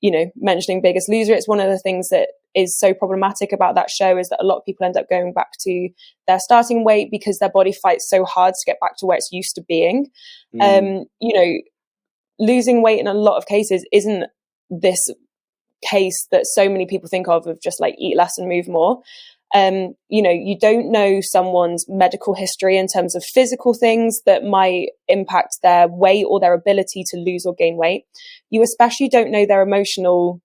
You know, mentioning Biggest Loser, it's one of the things that is so problematic about that show, is that a lot of people end up going back to their starting weight because their body fights so hard to get back to where it's used to being. You know, losing weight in a lot of cases isn't this case that so many people think of just like eat less and move more. You know, you don't know someone's medical history in terms of physical things that might impact their weight or their ability to lose or gain weight. You especially don't know their emotional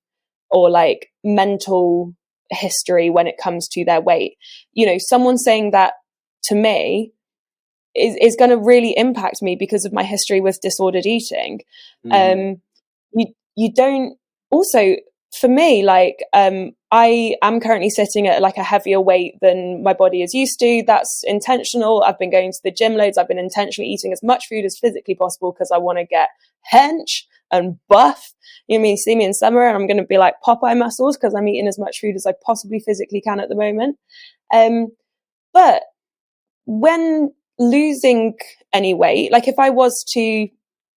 or like mental history when it comes to their weight. You know, someone saying that to me is going to really impact me because of my history with disordered eating. You don't, also for me, like, I am currently sitting at like a heavier weight than my body is used to. That's intentional. I've been going to the gym loads. I've been intentionally eating as much food as physically possible because I want to get hench and buff. You know, see me in summer and I'm going to be like Popeye muscles because I'm eating as much food as I possibly physically can at the moment. But when losing any weight, like if I was to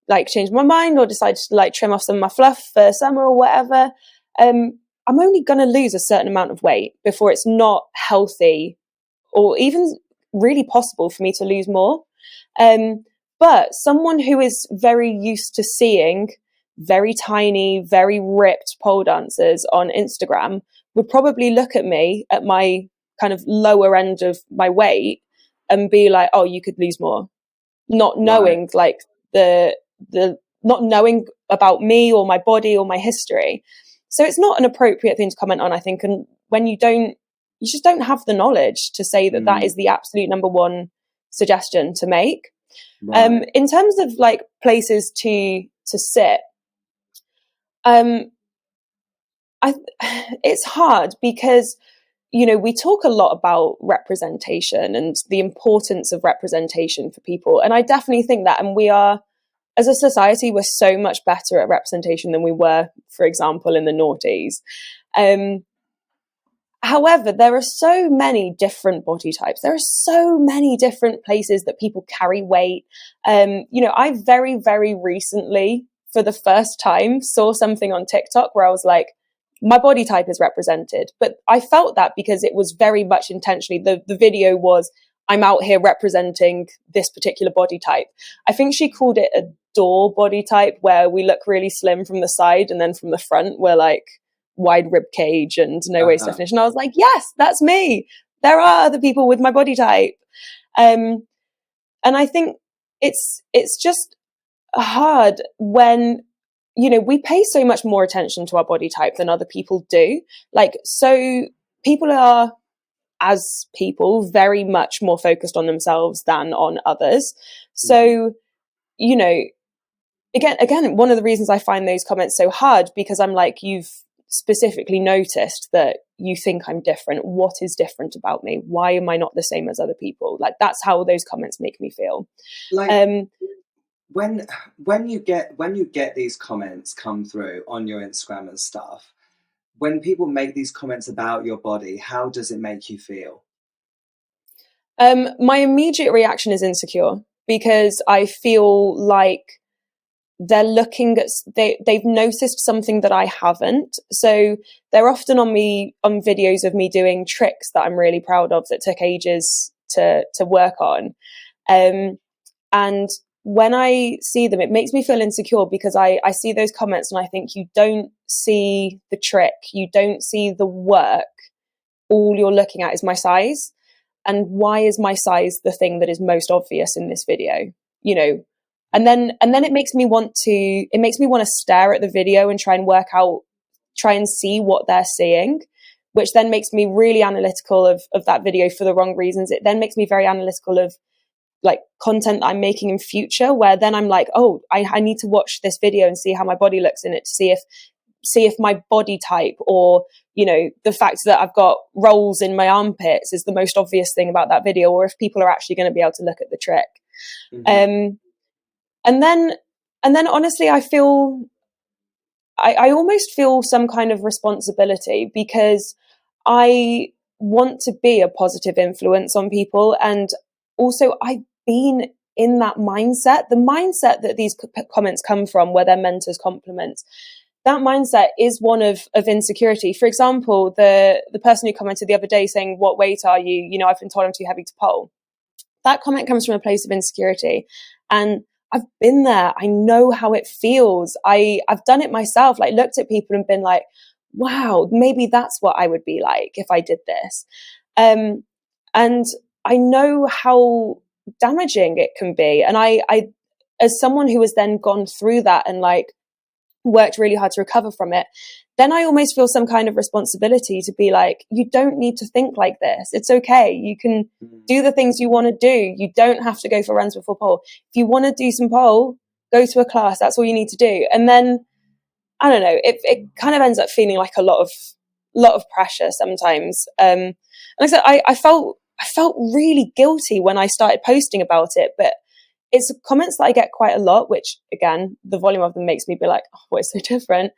like change my mind or decide to like trim off some of my fluff for summer or whatever, I'm only going to lose a certain amount of weight before it's not healthy or even really possible for me to lose more. But someone who is very used to seeing very tiny, very ripped pole dancers on Instagram would probably look at me at my kind of lower end of my weight and be like, oh, you could lose more. Not knowing like the not knowing about me or my body or my history. So it's not an appropriate thing to comment on, I think. And when you just don't have the knowledge to say that that is the absolute number one suggestion to make. In terms of like places to sit, it's hard because, you know, we talk a lot about representation and the importance of representation for people. And I definitely think that, and we are, as a society, we're so much better at representation than we were, for example, in the noughties. However, there are so many different body types. There are so many different places that people carry weight. You know, I very, very recently, for the first time, saw something on TikTok where I was like, my body type is represented. But I felt that because it was very much intentionally, the video was, I'm out here representing this particular body type. I think she called it a door body type, where we look really slim from the side and then from the front we're like wide rib cage and no waist definition. I was like, yes, that's me. There are other people with my body type. And I think it's just hard when, you know, we pay so much more attention to our body type than other people do. Like, so people are, as people, very much more focused on themselves than on others. So, you know, again, one of the reasons I find those comments so hard, because I'm like, you've specifically noticed that you think I'm different. What is different about me? Why am I not the same as other people? Like, that's how those comments make me feel. Like, when you get these comments come through on your Instagram and stuff, when people make these comments about your body, how does it make you feel? My immediate reaction is insecure, because I feel like they're looking at, they've noticed something that I haven't. So they're often on videos of me doing tricks that I'm really proud of that took ages to work on. And when I see them, it makes me feel insecure, because I see those comments and I think, you don't see the trick, you don't see the work. All you're looking at is my size. and why is my size the thing that is most obvious in this video, you know? And then it makes me want to stare at the video and try and see what they're seeing, which then makes me really analytical of that video for the wrong reasons. It then makes me very analytical of like content that I'm making in future, where then I'm like, oh, I need to watch this video and see how my body looks in it, to see if my body type, or, you know, the fact that I've got rolls in my armpits is the most obvious thing about that video, or if people are actually going to be able to look at the trick. Mm-hmm. And then honestly, I almost feel some kind of responsibility, because I want to be a positive influence on people. And also I've been in that mindset, the mindset that these comments come from, where they're meant as compliments. That mindset is one of insecurity. For example, the person who commented the other day saying, "What weight are you? You know, I've been told I'm too heavy to pole." That comment comes from a place of insecurity. And I've been there. I know how it feels. I've done it myself, like looked at people and been like, wow, maybe that's what I would be like if I did this. And I know how damaging it can be. And I, as someone who has then gone through that and like worked really hard to recover from it, then I almost feel some kind of responsibility to be like, you don't need to think like this. It's okay. You can do the things you want to do. You don't have to go for runs before pole. If you want to do some pole, go to a class. That's all you need to do. And then, I don't know, it kind of ends up feeling like a lot of pressure sometimes. Like I said, I felt really guilty when I started posting about it, but it's comments that I get quite a lot, which again, the volume of them makes me be like, oh, what is so different?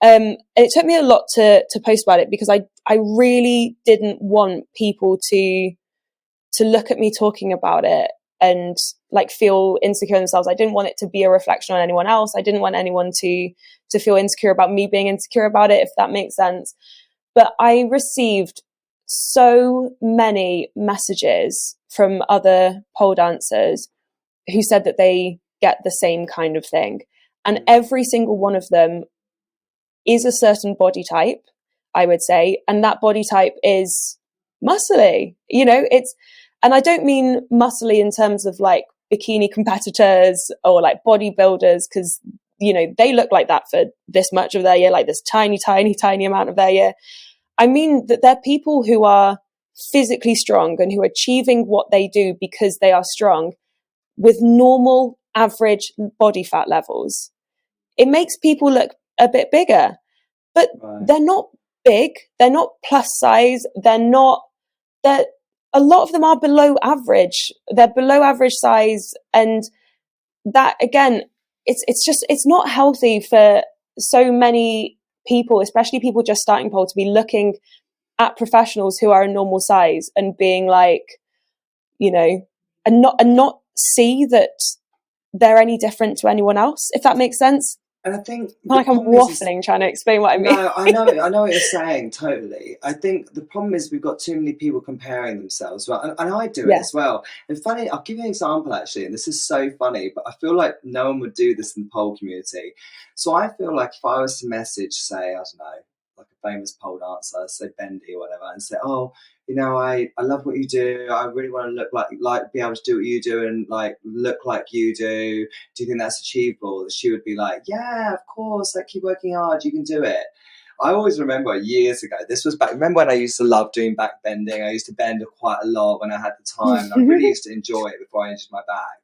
And it took me a lot to post about it, because I really didn't want people to look at me talking about it and like feel insecure themselves. I didn't want it to be a reflection on anyone else. I didn't want anyone to feel insecure about me being insecure about it, if that makes sense. But I received so many messages from other pole dancers who said that they get the same kind of thing. And every single one of them is a certain body type, I would say. And that body type is muscly, you know, and I don't mean muscly in terms of like bikini competitors or like bodybuilders, because, you know, they look like that for this much of their year, like this tiny, tiny, tiny amount of their year. I mean that they're people who are physically strong and who are achieving what they do because they are strong with normal average body fat levels. It makes people look a bit bigger, but they're not big. They're not plus size. A lot of them are below average. They're below average size. And that, again, it's not healthy for so many people, especially people just starting pole, to be looking at professionals who are a normal size and being like, you know, and not see that they're any different to anyone else, if that makes sense. And I think like I'm waffling trying to explain what I mean. No, I know what you're saying, totally. I think the problem is we've got too many people comparing themselves, right? And I do it as well. And funny, I'll give you an example actually, and this is so funny, but I feel like no one would do this in the pole community. So I feel like if I was to message, say, I don't know, like a famous pole dancer, say Bendy or whatever, and say, oh, you know, I love what you do. I really want to look like be able to do what you do and like look like you do. Do you think that's achievable? She would be like, yeah, of course. Like, keep working hard. You can do it. I always remember years ago, this was back, remember when I used to love doing back bending? I used to bend quite a lot when I had the time. And I really used to enjoy it before I injured my back.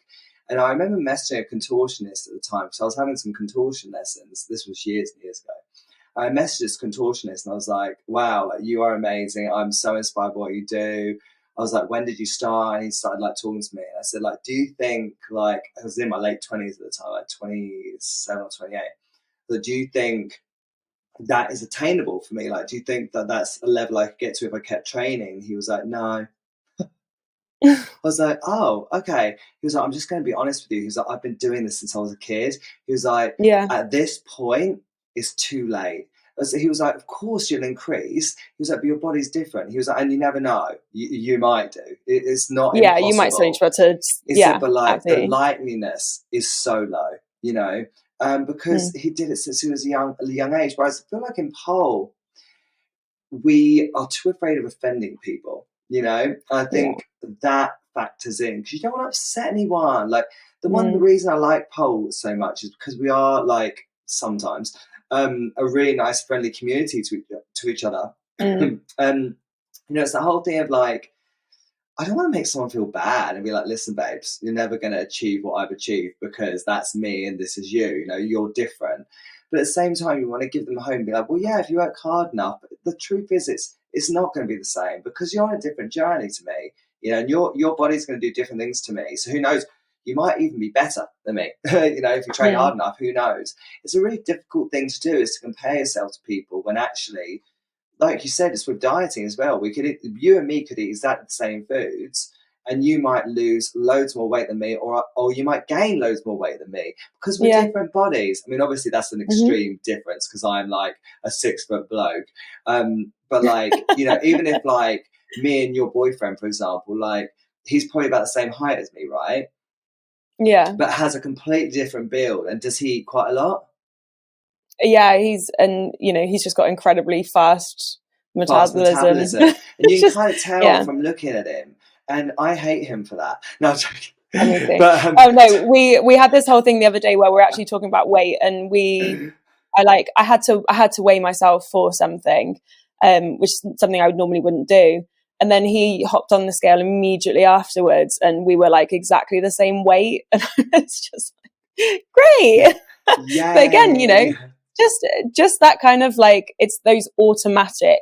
And I remember messaging a contortionist at the time, because I was having some contortion lessons. This was years and years ago. I messaged this contortionist and I was like, wow, like, you are amazing. I'm so inspired by what you do. I was like, when did you start? And he started like talking to me. And I said, like, do you think, like, I was in my late 20s at the time, like 27 or 28. But do you think that is attainable for me? Like, do you think that that's a level I could get to if I kept training? He was like, no. I was like, oh, okay. He was like, I'm just going to be honest with you. He was like, I've been doing this since I was a kid. He was like, at this point, it's too late. He was like, of course you'll increase. He was like, but your body's different. He was like, and you never know. You might do. It's not impossible. You might still need to but like absolutely. The likeliness is so low, you know, because he did it since he was a young age. Whereas I feel like in pole, we are too afraid of offending people. you know. I think that factors in because you don't want to upset anyone. Like the reason I like Pole so much is because we are like sometimes a really nice, friendly community to each other. You know, it's the whole thing of like, I don't want to make someone feel bad and be like, listen, babes, you're never going to achieve what I've achieved because that's me and this is you. You know, you're different. But at the same time, you want to give them a home and be like, well, yeah, if you work hard enough. But the truth is, it's not going to be the same because you're on a different journey to me. You know, and your body's going to do different things to me. So who knows? You might even be better than me. You know, if you train hard enough, who knows? It's a really difficult thing to do, is to compare yourself to people when actually, like you said, it's with dieting as well. You and me could eat exactly the same foods, and you might lose loads more weight than me, or you might gain loads more weight than me because we're different bodies. I mean, obviously that's an extreme difference because I'm like a 6 foot bloke. But like, you know, even if like me and your boyfriend, for example, like he's probably about the same height as me, right? Yeah. But has a completely different build. And does he eat quite a lot? Yeah, he's just got incredibly fast metabolism. And you can kind of tell from looking at him. And I hate him for that. No, I'm joking. But, oh no, we had this whole thing the other day where we're actually talking about weight, and I had to weigh myself for something, which is something I normally wouldn't do. And then he hopped on the scale immediately afterwards, and we were like exactly the same weight. And it's just like, great. But again, you know, just that kind of like, it's those automatic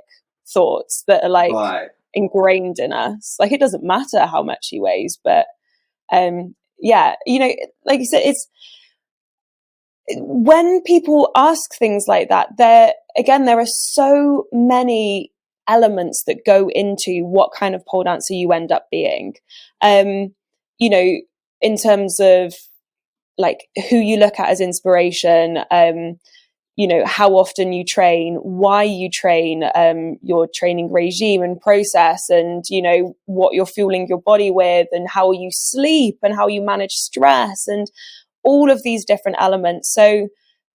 thoughts that are like ingrained in us. Like, it doesn't matter how much he weighs, but yeah, you know, like you said, it's when people ask things like that, there are so many elements that go into what kind of pole dancer you end up being. You know, in terms of like who you look at as inspiration, you know, how often you train, why you train, your training regime and process, and, you know, what you're fueling your body with, and how you sleep and how you manage stress and all of these different elements. So,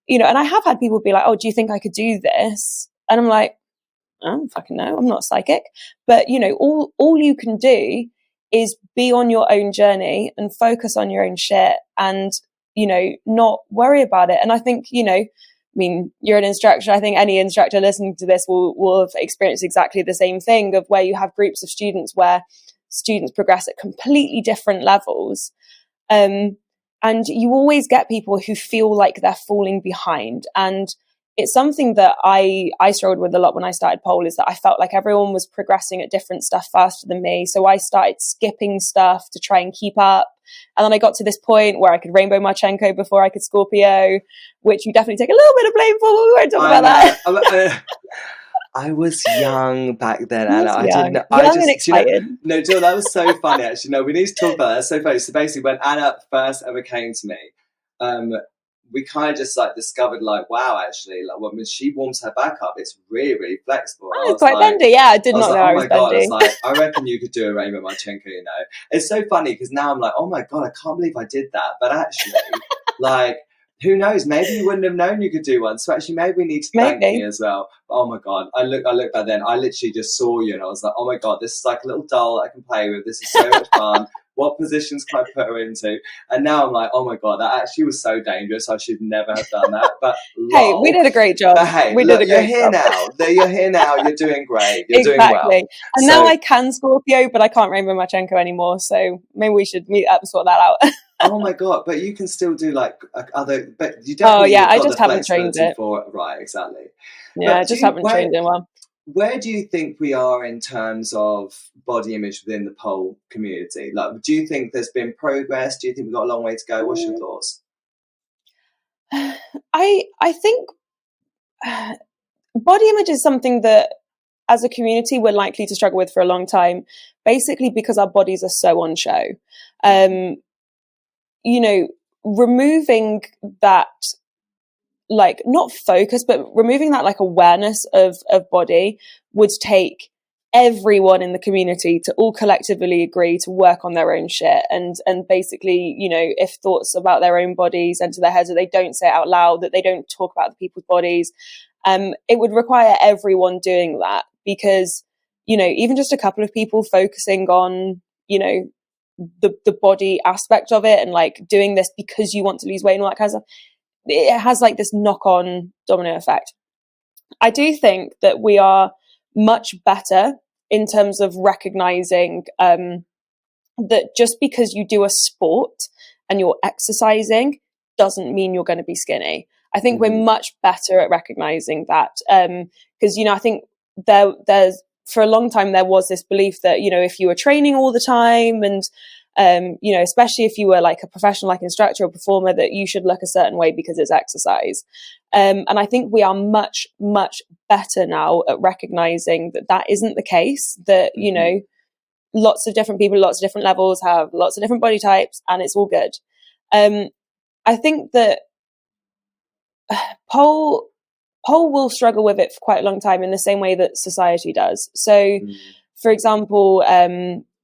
you know, and I have had people be like, oh, do you think I could do this? And I'm like, I don't fucking know. I'm not psychic. But, you know, all you can do is be on your own journey and focus on your own shit and, you know, not worry about it. And I think, you know, I mean, you're an instructor. I think any instructor listening to this will have experienced exactly the same thing, of where you have groups of students where students progress at completely different levels. And you always get people who feel like they're falling behind. And it's something that I struggled with a lot when I started pole, is that I felt like everyone was progressing at different stuff faster than me. So I started skipping stuff to try and keep up. And then I got to this point where I could Rainbow Marchenko before I could Scorpio, which you definitely take a little bit of blame for, but we won't talk about that. I was young back then, Anna. I didn't know. Young and excited. You know, Jill, that was so funny, actually. No, we need to talk about that. That's so funny. So basically, when Anna first ever came to me, we kind of just like discovered, like, wow, actually, like when she warms her back up, it's really, really flexible. Oh, it's quite like, bendy. Yeah, I did not know I was bendy. I was like, I reckon you could do a Rainbow Marchenko, you know. It's so funny because now I'm like, oh my God, I can't believe I did that. But actually, like, who knows? Maybe you wouldn't have known you could do one. So actually, maybe we need to thank me as well. But oh my God, I look back then. I literally just saw you, and I was like, oh my God, this is like a little doll I can play with. This is so much fun. What positions can I put her into? And now I'm like, oh my God, that actually was so dangerous. I should never have done that. But hey, we did a great job. But hey, you're here now. You're here now. You're doing great. You're doing well. And now I can Scorpio, but I can't Rainbow Marchenko anymore. So maybe we should meet up and sort that out. Oh my God, but you can still do like other, but you don't. Oh yeah, I just haven't trained it. Right, exactly. Yeah, I just haven't trained in one. Where do you think we are in terms of body image within the pole community? Like, do you think there's been progress? Do you think we've got a long way to go? What's your thoughts? I think body image is something that, as a community, we're likely to struggle with for a long time, basically because our bodies are so on show. You know, removing that, like, not focus, but removing that like awareness of body would take everyone in the community to all collectively agree to work on their own shit, and basically, you know, if thoughts about their own bodies enter their heads, that they don't say it out loud, that they don't talk about the people's bodies, it would require everyone doing that, because, you know, even just a couple of people focusing on, you know, the body aspect of it and like doing this because you want to lose weight and all that kind of stuff, it has like this knock-on domino effect. I do think that we are much better in terms of recognizing that just because you do a sport and you're exercising doesn't mean you're going to be skinny. I think we're much better at recognizing that, because, you know, I think there's for a long time there was this belief that, you know, if you were training all the time and you know, especially if you were like a professional, like instructor or performer, that you should look a certain way because it's exercise. And I think we are much, much better now at recognizing that that isn't the case, that, you know, lots of different people, lots of different levels have lots of different body types, and it's all good. I think that Pole will struggle with it for quite a long time in the same way that society does. So, for example,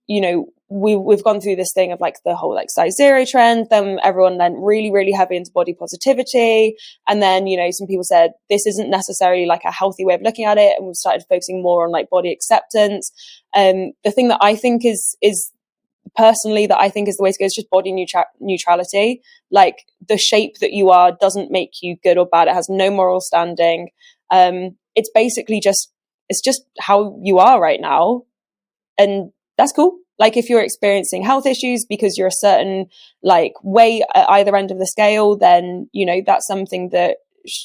you know, we've gone through this thing of like the whole like size zero trend, then everyone went really, really heavy into body positivity. And then, you know, some people said this isn't necessarily like a healthy way of looking at it. And we've started focusing more on like body acceptance. The thing that I think is personally that I think is the way to go is just body neutrality. Like the shape that you are doesn't make you good or bad. It has no moral standing. It's basically it's just how you are right now. And that's cool. Like if you're experiencing health issues because you're a certain like way at either end of the scale, then, you know, that's something that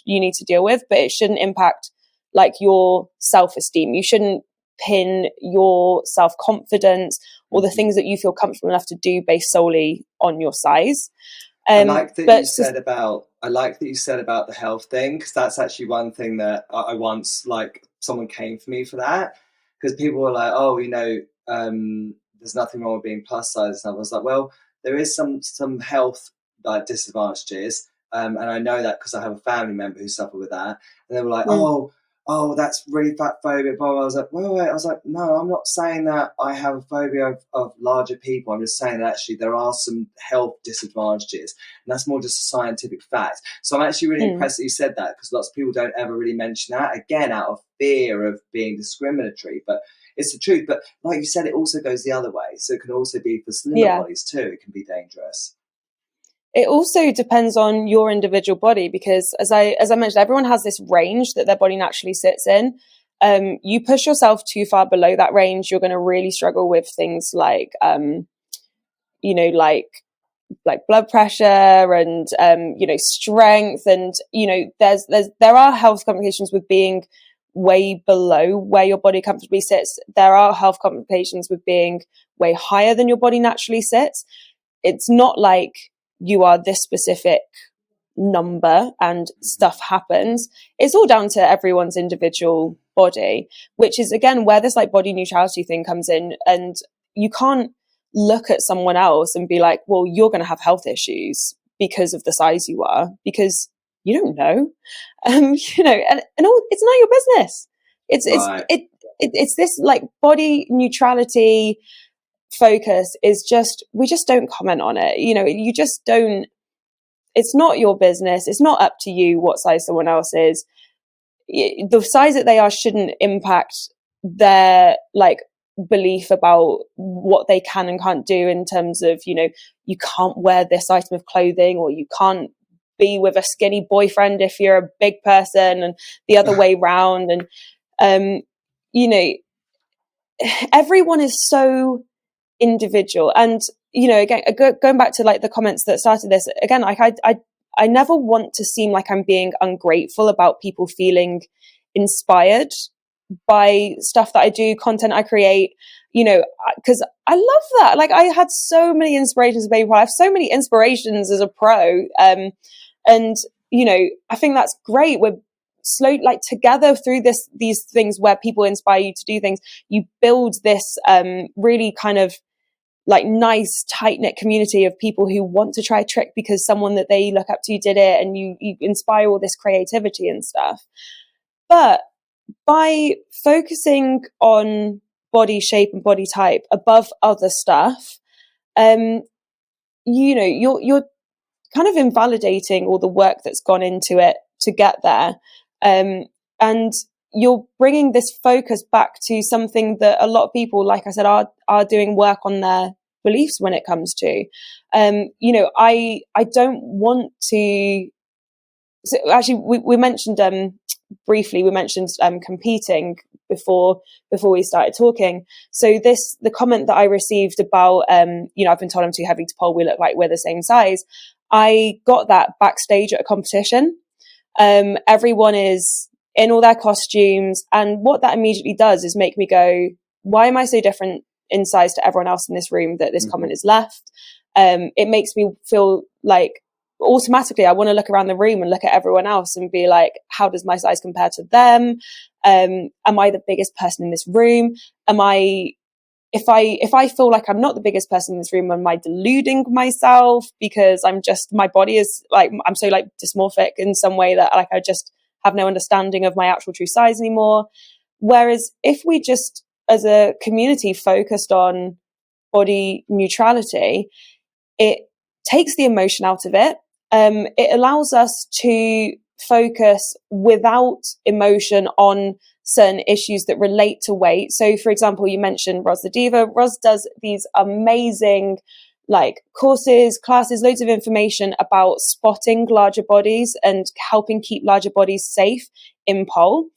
you need to deal with, but it shouldn't impact like your self-esteem. You shouldn't pin your self-confidence or the things that you feel comfortable enough to do based solely on your size. I like that you said about the health thing, because that's actually one thing that I once, like, someone came for me for that, because people were like, oh, you know, there's nothing wrong with being plus size. And I was like, well, there is some health like disadvantages, and I know that because I have a family member who suffered with that. And they were like, oh, that's really fat phobia. Blah, blah. I was like, wait. I was like, no, I'm not saying that I have a phobia of larger people. I'm just saying that actually there are some health disadvantages, and that's more just a scientific fact. So I'm actually really impressed that you said that, because lots of people don't ever really mention that, again, out of fear of being discriminatory. But it's the truth. But like you said, it also goes the other way. So it can also be for slimmer bodies too. It can be dangerous. It also depends on your individual body, because as I mentioned, everyone has this range that their body naturally sits in. You push yourself too far below that range, you're going to really struggle with things like, you know, like blood pressure and, you know, strength. And, you know, there are health complications with being way below where your body comfortably sits. There are health complications with being way higher than your body naturally sits. It's not like you are this specific number and stuff happens. It's all down to everyone's individual body, which is again where this like body neutrality thing comes in. And you can't look at someone else and be like, well, you're going to have health issues because of the size you are, because you don't know. You know, and all, it's not your business. It's this like body neutrality focus is just, we just don't comment on it. You know, you just don't, it's not your business. It's not up to you what size someone else is. The size that they are shouldn't impact their like belief about what they can and can't do in terms of, you know, you can't wear this item of clothing, or you can't be with a skinny boyfriend if you're a big person, and the other way round. And you know, everyone is so individual. And you know, again, going back to like the comments that started this, again, like I never want to seem like I'm being ungrateful about people feeling inspired by stuff that I do, content I create, you know, because I love that. Like I had so many inspirations as a baby. I have so many inspirations as a pro, and you know, I think that's great. We're slow, like together through these things where people inspire you to do things. You build this really kind of like nice tight-knit community of people who want to try a trick because someone that they look up to did it, and you inspire all this creativity and stuff. But by focusing on body shape and body type above other stuff, you know, you're kind of invalidating all the work that's gone into it to get there. And you're bringing this focus back to something that a lot of people, like I said, are doing work on their beliefs when it comes to. You know, I don't want to. So actually, we mentioned briefly. We mentioned competing before we started talking. So the comment that I received about you know, I've been told I'm too heavy to pole. We look like we're the same size. I got that backstage at a competition. Everyone is in all their costumes, and what that immediately does is make me go, why am I so different in size to everyone else in this room that this comment is left? It makes me feel like automatically I want to look around the room and look at everyone else and be like, how does my size compare to them? Am I the biggest person in this room? If I feel like I'm not the biggest person in this room, am I deluding myself because my body is like, I'm so like dysmorphic in some way that like I just have no understanding of my actual true size anymore. Whereas if we just as a community focused on body neutrality, it takes the emotion out of it. It allows us to focus without emotion on certain issues that relate to weight. So, for example, you mentioned Roz the Diva. Roz does these amazing like courses, classes, loads of information about spotting larger bodies and helping keep larger bodies safe in pole.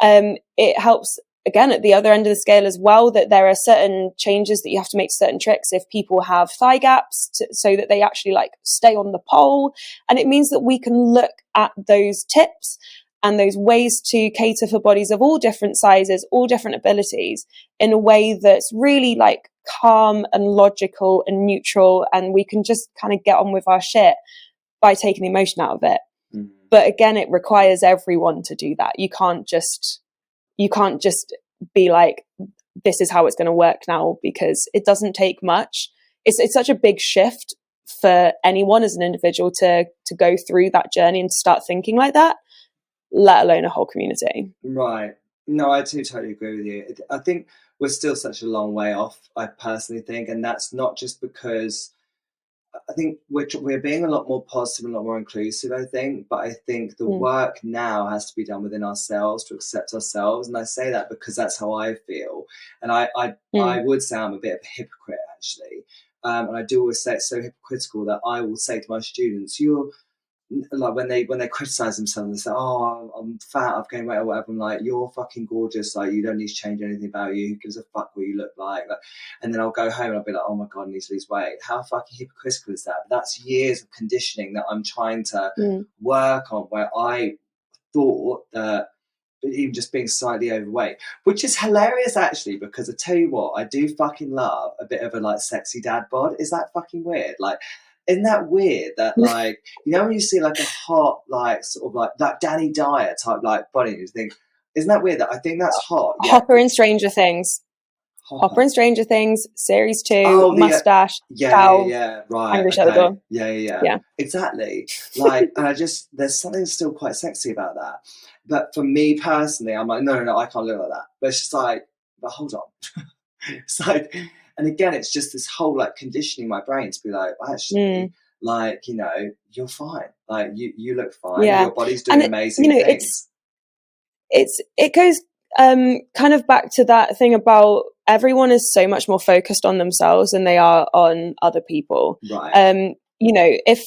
It helps, again, at the other end of the scale as well, that there are certain changes that you have to make to certain tricks if people have thigh gaps so that they actually like stay on the pole. And it means that we can look at those tips and those ways to cater for bodies of all different sizes, all different abilities in a way that's really like calm and logical and neutral. And we can just kind of get on with our shit by taking the emotion out of it. Mm-hmm. But again, it requires everyone to do that. You can't just be like, this is how it's going to work now, because it doesn't take much. It's such a big shift for anyone as an individual to go through that journey and start thinking like that, let alone a whole community. Right. No, I do totally agree with you. I think we're still such a long way off, I personally think, and that's not just because I think we're being a lot more positive and a lot more inclusive, I think, but I think the work now has to be done within ourselves to accept ourselves. And I say that because that's how I feel. And I would say I'm a bit of a hypocrite, actually. And I do always say it's so hypocritical that I will say to my students, you're like when they criticize themselves and say, oh, I'm fat, I've gained weight or whatever, I'm like, you're fucking gorgeous, like you don't need to change anything about you, who gives a fuck what you look like? And then I'll go home and I'll be like, oh my god, I need to lose weight. How fucking hypocritical is that? But that's years of conditioning that I'm trying to work on, where I thought that even just being slightly overweight, which is hilarious actually, because I tell you what, I do fucking love a bit of a like sexy dad bod. Is that fucking weird? Like, isn't that weird that like, you know, when you see like a hot, like sort of like that Danny Dyer type like body, you think, isn't that weird? That I think that's hot. Yeah. Hopper in Stranger Things. Hopper in Stranger Things, series 2, mustache, yeah, right. Angry shut the door. Yeah, exactly. Like, and there's something still quite sexy about that. But for me personally, I'm like, no, I can't look like that. But it's just like, but hold on. It's like, and again, it's just this whole like conditioning my brain to be like, well, actually, like, you know, you're fine. Like you look fine. Yeah. Your body's doing amazing things. It goes kind of back to that thing about everyone is so much more focused on themselves than they are on other people. Right. You know, if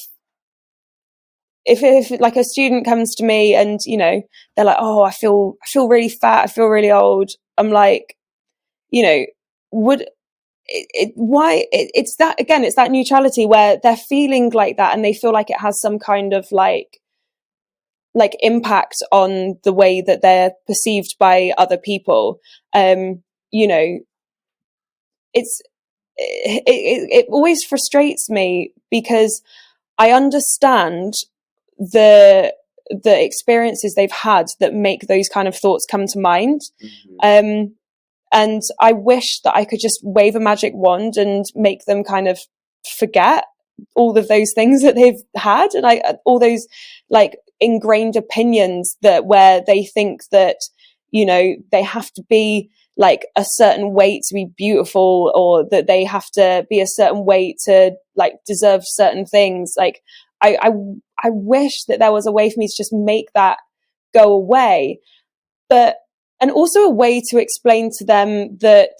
like a student comes to me and, you know, they're like, oh, I feel really fat, I feel really old. I'm like, you know, it's that, again, it's that neutrality where they're feeling like that and they feel like it has some kind of like impact on the way that they're perceived by other people. You know, it always frustrates me because I understand the experiences they've had that make those kind of thoughts come to mind. And I wish that I could just wave a magic wand and make them kind of forget all of those things that they've had, and all those like ingrained opinions that where they think that, you know, they have to be like a certain weight to be beautiful, or that they have to be a certain weight to like deserve certain things. Like I wish that there was a way for me to just make that go away. But and also a way to explain to them that,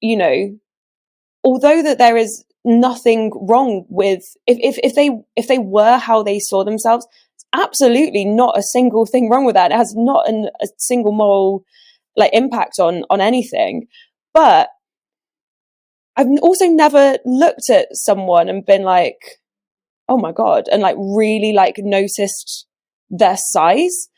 you know, although that there is nothing wrong with if they were how they saw themselves, absolutely not a single thing wrong with that. It has not a single moral like impact on anything. But I've also never looked at someone and been like, oh my God, and like really like noticed their size.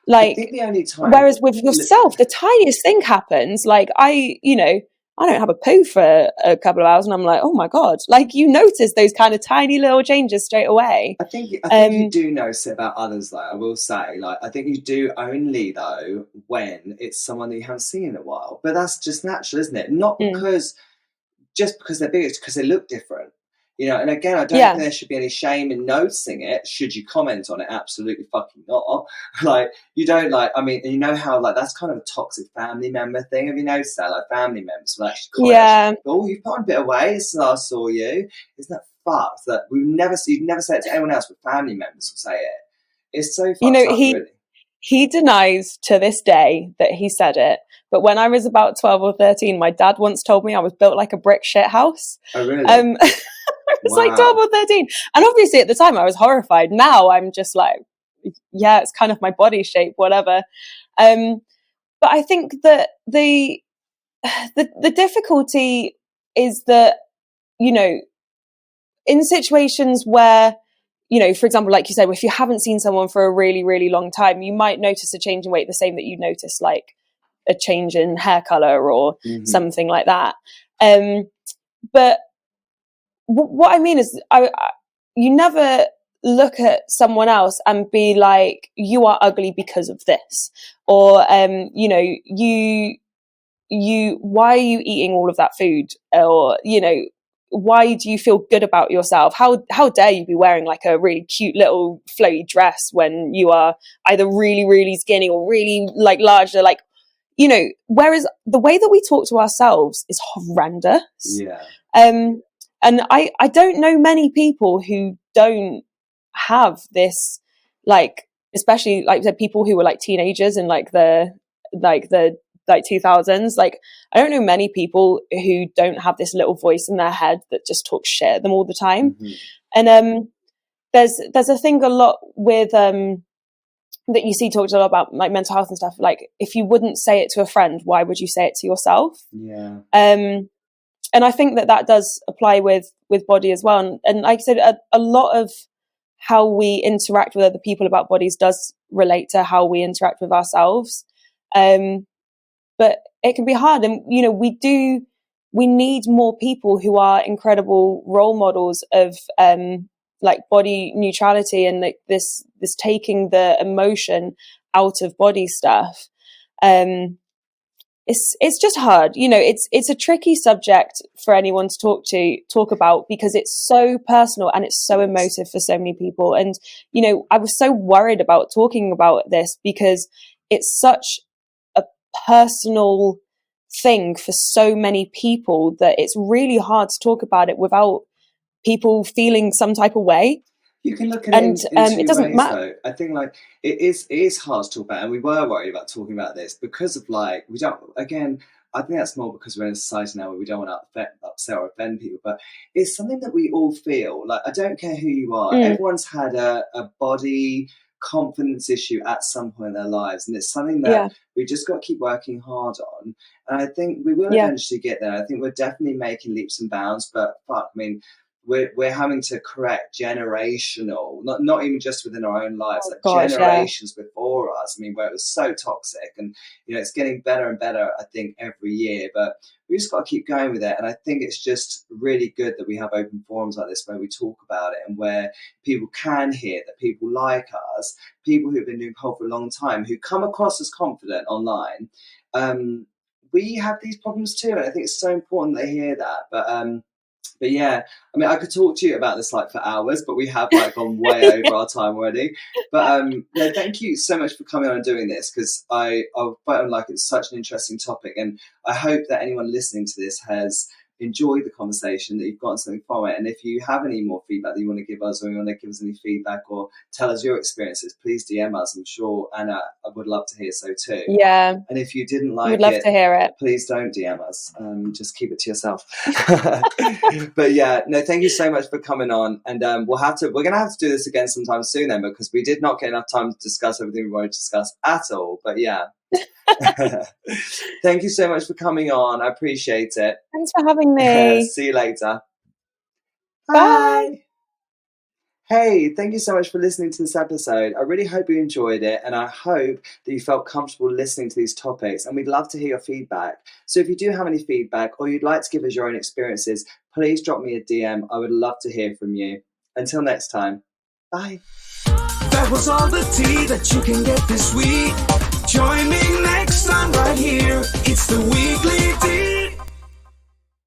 I Like, think the only time, whereas with yourself, the tiniest thing happens. Like I don't have a poo for a couple of hours and I'm like, oh my God, like you notice those kind of tiny little changes straight away. I think you do notice it about others, though. I will say, like, I think you do only, though, when it's someone that you haven't seen in a while. But that's just natural, isn't it? Not because they're big, it's because they look different. You know, and again, I don't think there should be any shame in noticing it. Should you comment on it? Absolutely fucking not. Like, you don't, like, I mean, and you know how, like, that's kind of a toxic family member thing. Have you noticed that? Like, family members will actually comment, oh, you've put on a bit of weight since I saw you. Isn't that fucked? That you'd never say it to anyone else, but family members will say it. It's so fucked up, really. He denies to this day that he said it. But when I was about 12 or 13, my dad once told me I was built like a brick shit house. Oh, really? It's like 12 or 13. And obviously at the time I was horrified. Now I'm just like, yeah, it's kind of my body shape, whatever. But I think that the difficulty is that, you know, in situations where, you know, for example, like you said, if you haven't seen someone for a really, really long time, you might notice a change in weight the same that you notice like a change in hair color or something like that. But what I mean is, you never look at someone else and be like, you are ugly because of this, or you know, you why are you eating all of that food, or you know, why do you feel good about yourself? How dare you be wearing like a really cute little flowy dress when you are either really, really skinny or really like large? They're like, you know, whereas the way that we talk to ourselves is horrendous. Yeah. And I don't know many people who don't have this, like, especially like the people who were like teenagers in like the 2000s. Like, I don't know many people who don't have this little voice in their head that just talks shit at them all the time. And there's a thing a lot with that you see talked a lot about, like mental health and stuff. Like, if you wouldn't say it to a friend, why would you say it to yourself? Yeah. And I think that does apply with body as well. And like I said, a lot of how we interact with other people about bodies does relate to how we interact with ourselves. But it can be hard. And, you know, we need more people who are incredible role models of like body neutrality and like this taking the emotion out of body stuff. It's just hard, you know. It's a tricky subject for anyone to talk about because it's so personal and it's so emotive for so many people. And you know, I was so worried about talking about this because it's such a personal thing for so many people that it's really hard to talk about it without people feeling some type of way. You can look at it in two it doesn't ways, matter. though. I think like it is hard to talk about, and we were worried about talking about this because of like we don't. Again, I think that's more because we're in a society now where we don't want to upset or offend people. But it's something that we all feel. Like, I don't care who you are. Everyone's had a body confidence issue at some point in their lives, and it's something that we just got to keep working hard on. And I think we will eventually get there. I think we're definitely making leaps and bounds. But fuck, I mean, we're having to correct generational, not even just within our own lives, generations before us. I mean, where it was so toxic, and you know, it's getting better and better, I think, every year. But we just got to keep going with it. And I think it's just really good that we have open forums like this where we talk about it and where people can hear that people like us, people who've been doing pole for a long time, who come across as confident online. We have these problems too, and I think it's so important they hear that. But yeah, I mean, I could talk to you about this like for hours, but we have like gone way over our time already. But no, thank you so much for coming on and doing this, because I felt like it's such an interesting topic, and I hope that anyone listening to this has enjoyed the conversation, that you've gotten something from it. And if you have any more feedback that you want to give us, or you want to give us any feedback or tell us your experiences, please DM us. I'm sure Anna would love to hear so too. Yeah. And if you didn't like We'd love it, to hear it. please don't DM us. Just keep it to yourself. But yeah, no, thank you so much for coming on. And we're going to have to do this again sometime soon then, because we did not get enough time to discuss everything we wanted to discuss at all. But yeah. Thank you so much for coming on. I appreciate it. Thanks for having me. See you later. Bye. Hey, thank you so much for listening to this episode. I really hope you enjoyed it, and I hope that you felt comfortable listening to these topics, and we'd love to hear your feedback. So if you do have any feedback, or you'd like to give us your own experiences, please drop me a DM. I would love to hear from you. Until next time, bye. That was all the tea that you can get this week. Join me next time right here. It's the Weekly Tea.